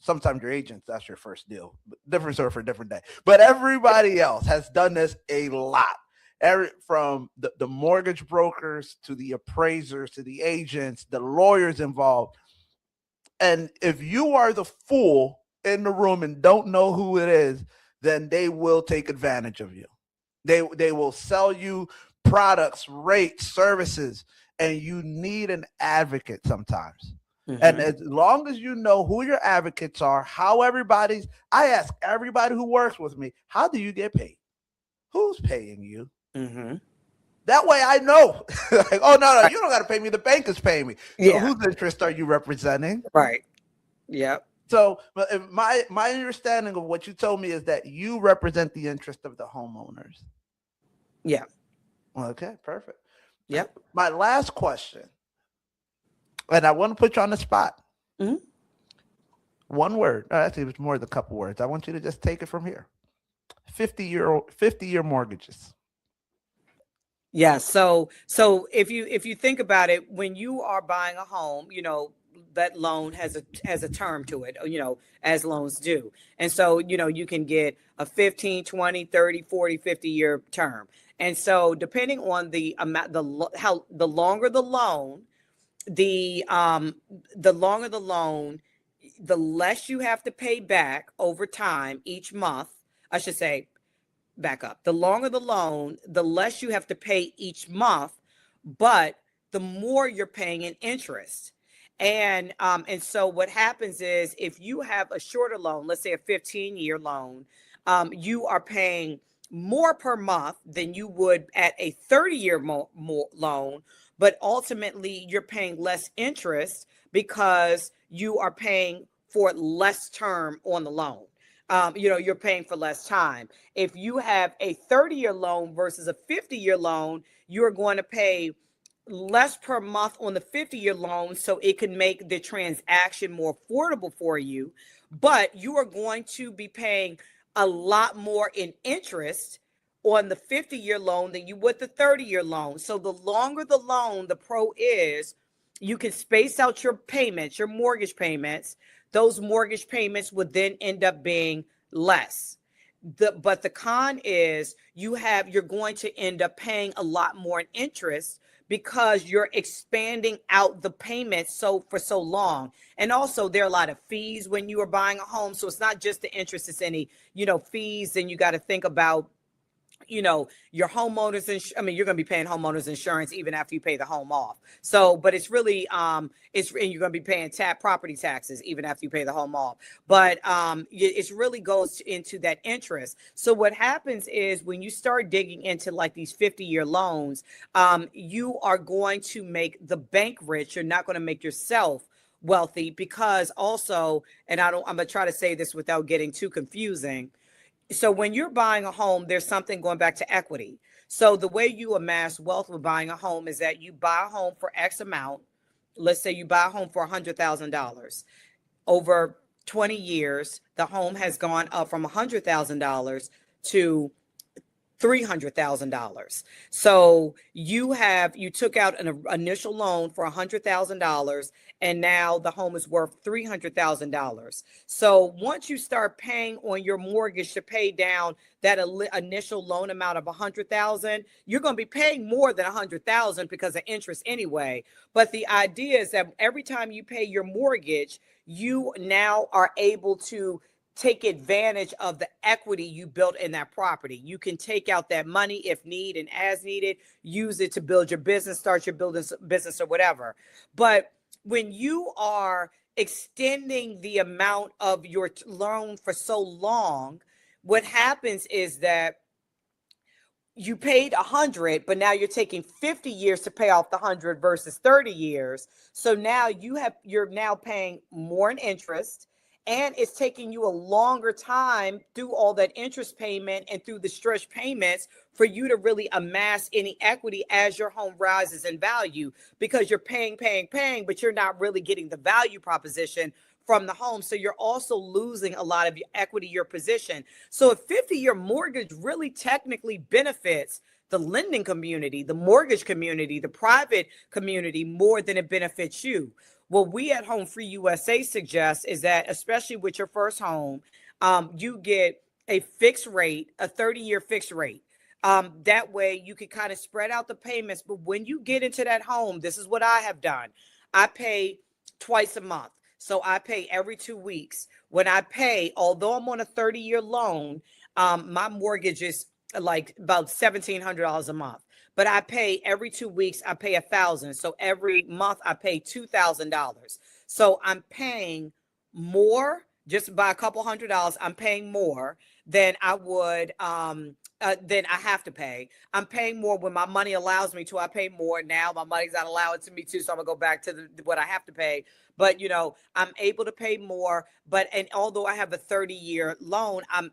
sometimes your agents, that's your first deal, different story for a different day. But everybody else has done this a lot. From the mortgage brokers to the appraisers to the agents, the lawyers involved. And if you are the fool in the room and don't know who it is, then they will take advantage of you. They will sell you products, rates, services, and you need an advocate sometimes. Mm-hmm. And as long as you know who your advocates are, I ask everybody who works with me, how do you get paid? Who's paying you? Mm-hmm. That way I know. Like, oh, no, you don't got to pay me. The bank is paying me. So whose interest are you representing? Right. Yep. So my understanding of what you told me is that you represent the interest of the homeowners. Yeah. Okay, perfect. Yep. My last question, and I want to put you on the spot. Mm-hmm. One word. Actually, it's more than a couple words. I want you to just take it from here. 50-year mortgages. Yeah. So if you think about it, when you are buying a home, that loan has a term to it, as loans do. And so, you can get a 15, 20, 30, 40, 50-year term. And so depending on the amount, the longer the loan, the longer the loan, the less you have to pay back over time each month. I should say, back up. The longer the loan, the less you have to pay each month, but the more you're paying in interest. And so what happens is if you have a shorter loan, let's say a 15-year loan, you are paying more per month than you would at a 30-year more loan, but ultimately you're paying less interest because you are paying for less term on the loan. You're paying for less time. If you have a 30-year loan versus a 50-year loan, you're going to pay less per month on the 50-year loan, so it can make the transaction more affordable for you. But you are going to be paying a lot more in interest on the 50-year loan than you would the 30-year loan. So the longer the loan, the pro is you can space out your payments, your mortgage payments. Those mortgage payments would then end up being less. But the con is you're going to end up paying a lot more in interest because you're expanding out the payments for so long. And also there are a lot of fees when you are buying a home. So it's not just the interest, it's any, fees. And you got to think about, your homeowners, you're going to be paying homeowners insurance even after you pay the home off. So, but it's really, and you're going to be paying property taxes even after you pay the home off. But it really goes into that interest. So what happens is when you start digging into like these 50-year loans, you are going to make the bank rich. You're not going to make yourself wealthy, because also, and I'm going to try to say this without getting too confusing. So when you're buying a home, there's something going back to equity. So the way you amass wealth with buying a home is that you buy a home for X amount. Let's say you buy a home for $100,000. Over 20 years, the home has gone up from $100,000 to $300,000. So you took out an initial loan for $100,000, and now the home is worth $300,000. So once you start paying on your mortgage to pay down that initial loan amount of $100,000, you're going to be paying more than $100,000 because of interest anyway. But the idea is that every time you pay your mortgage, you now are able to take advantage of the equity you built in that property. You can take out that money if need and as needed, use it to build your business, start your business or whatever. But when you are extending the amount of your loan for so long, what happens is that you paid 100, but now you're taking 50 years to pay off the 100 versus 30 years. So now you're now paying more in interest, and it's taking you a longer time through all that interest payment and through the stretch payments for you to really amass any equity as your home rises in value, because you're paying, but you're not really getting the value proposition from the home. So you're also losing a lot of your equity, your position. So a 50-year mortgage really technically benefits the lending community, the mortgage community, the private community more than it benefits you. What we at HomeFree-USA suggest is that, especially with your first home, you get a fixed rate, a 30-year fixed rate. That way you can kind of spread out the payments. But when you get into that home, this is what I have done. I pay twice a month. So I pay every 2 weeks. When I pay, although I'm on a 30-year loan, my mortgage is like about $1,700 a month. But I pay every 2 weeks, I pay $1,000. So every month I pay $2,000. So I'm paying more just by a couple $100. I'm paying more than I would, then I have to pay. I'm paying more when my money allows me to. I pay more now. My money's not allowing to me to, so I'm gonna go back to what I have to pay. But I'm able to pay more. And although I have a 30-year loan, I'm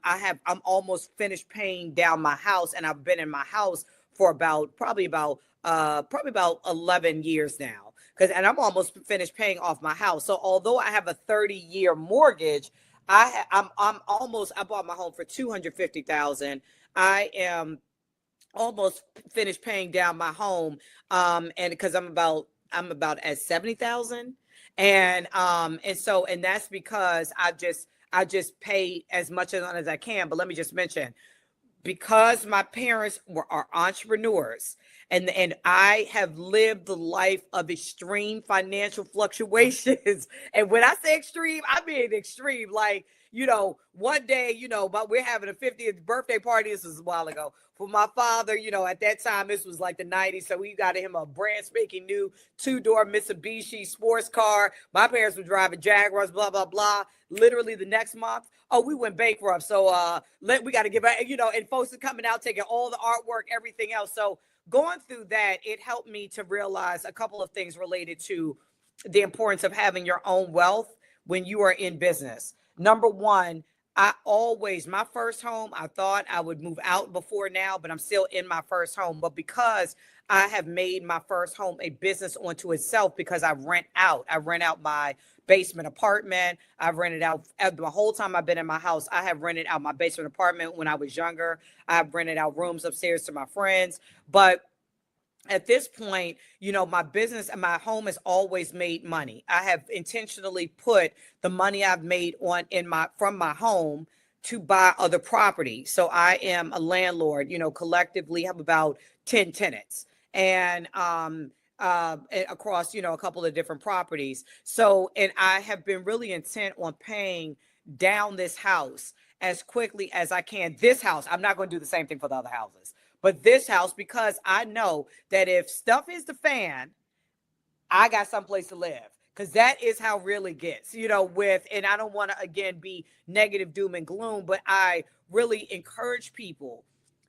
almost finished paying down my house, and I've been in my house for probably about 11 years now. And I'm almost finished paying off my house. So although I have a 30-year mortgage, I bought my home for $250,000. I am almost finished paying down my home, and because I'm about at 70,000, and that's because I just pay as much as I can. But let me just mention, because my parents are entrepreneurs, and I have lived the life of extreme financial fluctuations. And when I say extreme, I mean extreme. Like, one day, but we're having a 50th birthday party. This was a while ago for my father. At that time, this was like the 90s. So we got him a brand spanking new 2-door Mitsubishi sports car. My parents were driving Jaguars, blah, blah, blah. Literally the next month, we went bankrupt. So we got to give back, and folks are coming out, taking all the artwork, everything else. So going through that, it helped me to realize a couple of things related to the importance of having your own wealth when you are in business. Number one, my first home, I thought I would move out before now, but I'm still in my first home. But because I have made my first home a business unto itself, because I rent out my basement apartment. I've rented out the whole time I've been in my house. I have rented out my basement apartment when I was younger. I've rented out rooms upstairs to my friends. But at this point, my business and my home has always made money. I have intentionally put the money I've made from my home to buy other property. So I am a landlord, collectively have about 10 tenants. and across, a couple of different properties. So, and I have been really intent on paying down this house as quickly as I can. This house, I'm not going to do the same thing for the other houses, but this house, because I know that if stuff is the fan, I got someplace to live. Because that is how real it gets, and I don't want to, again, be negative, doom and gloom, but I really encourage people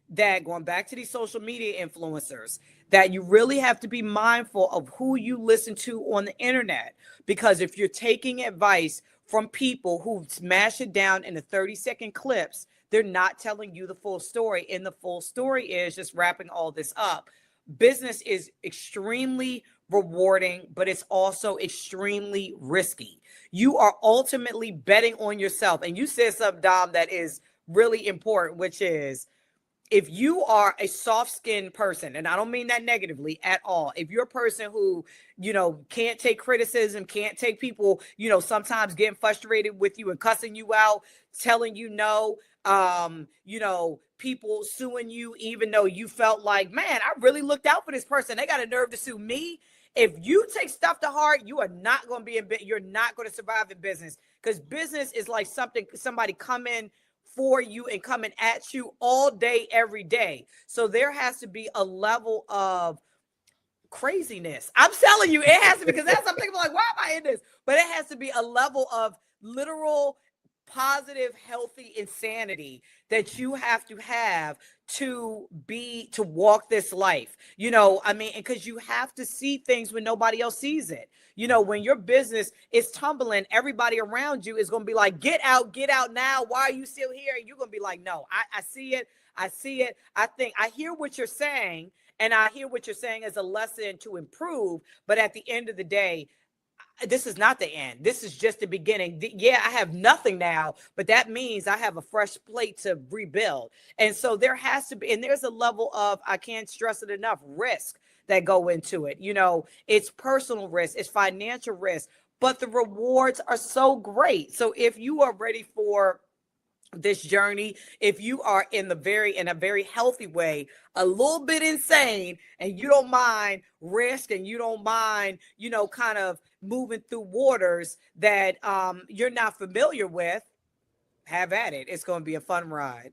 that, going back to these social media influencers, that you really have to be mindful of who you listen to on the internet. Because if you're taking advice from people who smash it down into 30-second clips, they're not telling you the full story. And the full story is, just wrapping all this up, business is extremely rewarding, but it's also extremely risky. You are ultimately betting on yourself. And you said something, Dom, that is really important, which is, if you are a soft-skinned person, and I don't mean that negatively at all, if you're a person who, can't take criticism, can't take people, sometimes getting frustrated with you and cussing you out, telling you no, people suing you, even though you felt like, man, I really looked out for this person, they got a nerve to sue me. If you take stuff to heart, you are not going to be you're not going to survive in business, because business is like somebody coming for you and coming at you all day, every day. So there has to be a level of craziness. I'm telling you, it has to be, because that's something like, why am I in this? But it has to be a level of literal, positive, healthy insanity that you have to walk this life, because you have to see things when nobody else sees it. When your business is tumbling, everybody around you is going to be like, get out now. Why are you still here? And you're going to be like, no, I see it. I see it. I think I hear what you're saying. And I hear what you're saying as a lesson to improve. But at the end of the day, this is not the end. This is just the beginning. Yeah, I have nothing now, but that means I have a fresh plate to rebuild. And so there has to be, and there's a level of, I can't stress it enough, risk that go into it. It's personal risk, it's financial risk, but the rewards are so great. So if you are ready for this journey, if you are in a very healthy way, a little bit insane, and you don't mind risk, and you don't mind, kind of moving through waters that you're not familiar with, have at it. It's going to be a fun ride.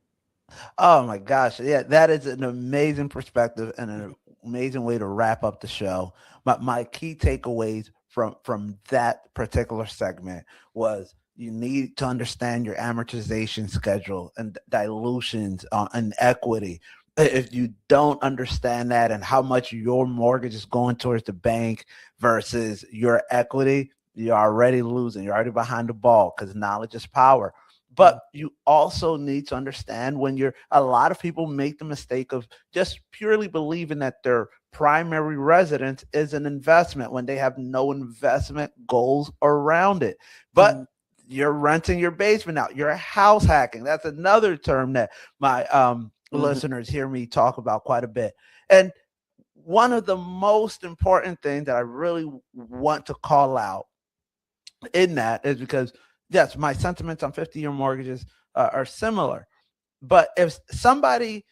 Oh my gosh. Yeah, that is an amazing perspective and an amazing way to wrap up the show. My key takeaways from that particular segment was, you need to understand your amortization schedule and dilutions and equity. If you don't understand that, and how much your mortgage is going towards the bank versus your equity, you're already losing. You're already behind the ball, because knowledge is power. But you also need to understand, when a lot of people make the mistake of just purely believing that their primary residence is an investment when they have no investment goals around it. But you're renting your basement out. You're house hacking. That's another term that my listeners hear me talk about quite a bit. And one of the most important things that I really want to call out in that is, because yes, my sentiments on 50-year mortgages are similar. But if somebody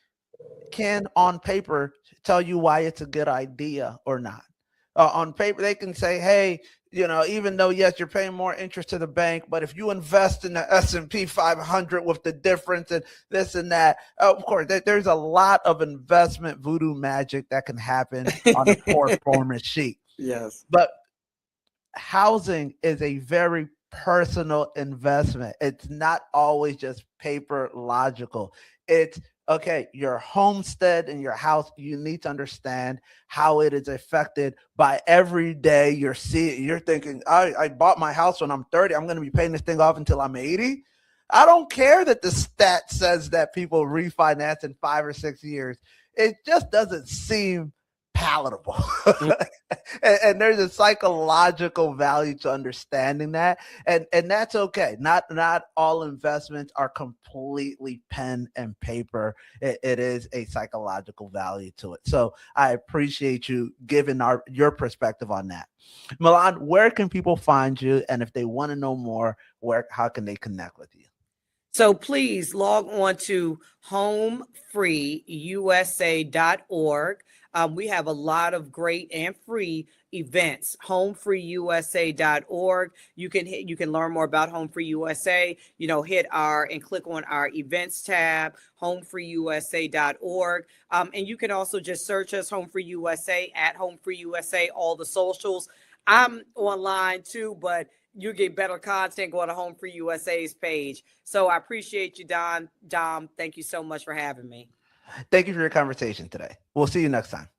can, on paper, tell you why it's a good idea or not, on paper, they can say, hey, even though, yes, you're paying more interest to the bank, but if you invest in the S&P 500 with the difference and this and that, of course, there's a lot of investment voodoo magic that can happen on a performance sheet. Yes. But housing is a very personal investment. It's not always just paper logical. It's okay, your homestead and your house, you need to understand how it is affected by every day you're thinking, I bought my house when I'm 30. I'm going to be paying this thing off until I'm 80. I don't care that the stat says that people refinance in 5 or 6 years. It just doesn't seem palatable. And there's a psychological value to understanding that, and that's okay. Not all investments are completely pen and paper. It is a psychological value to it. So I appreciate you giving your perspective on that. Milan, where can people find you, and if they want to know more, how can they connect with you? So please log on to HomeFree-USA.org. We have a lot of great and free events. HomeFree-USA.org. You can learn more about Home Free USA. Hit and click on our events tab, HomeFree-USA.org. And you can also just search us, Home Free USA, at Home Free USA, all the socials. I'm online too, but you get better content going to Home Free USA's page. So I appreciate you, Dom. Thank you so much for having me. Thank you for your conversation today. We'll see you next time.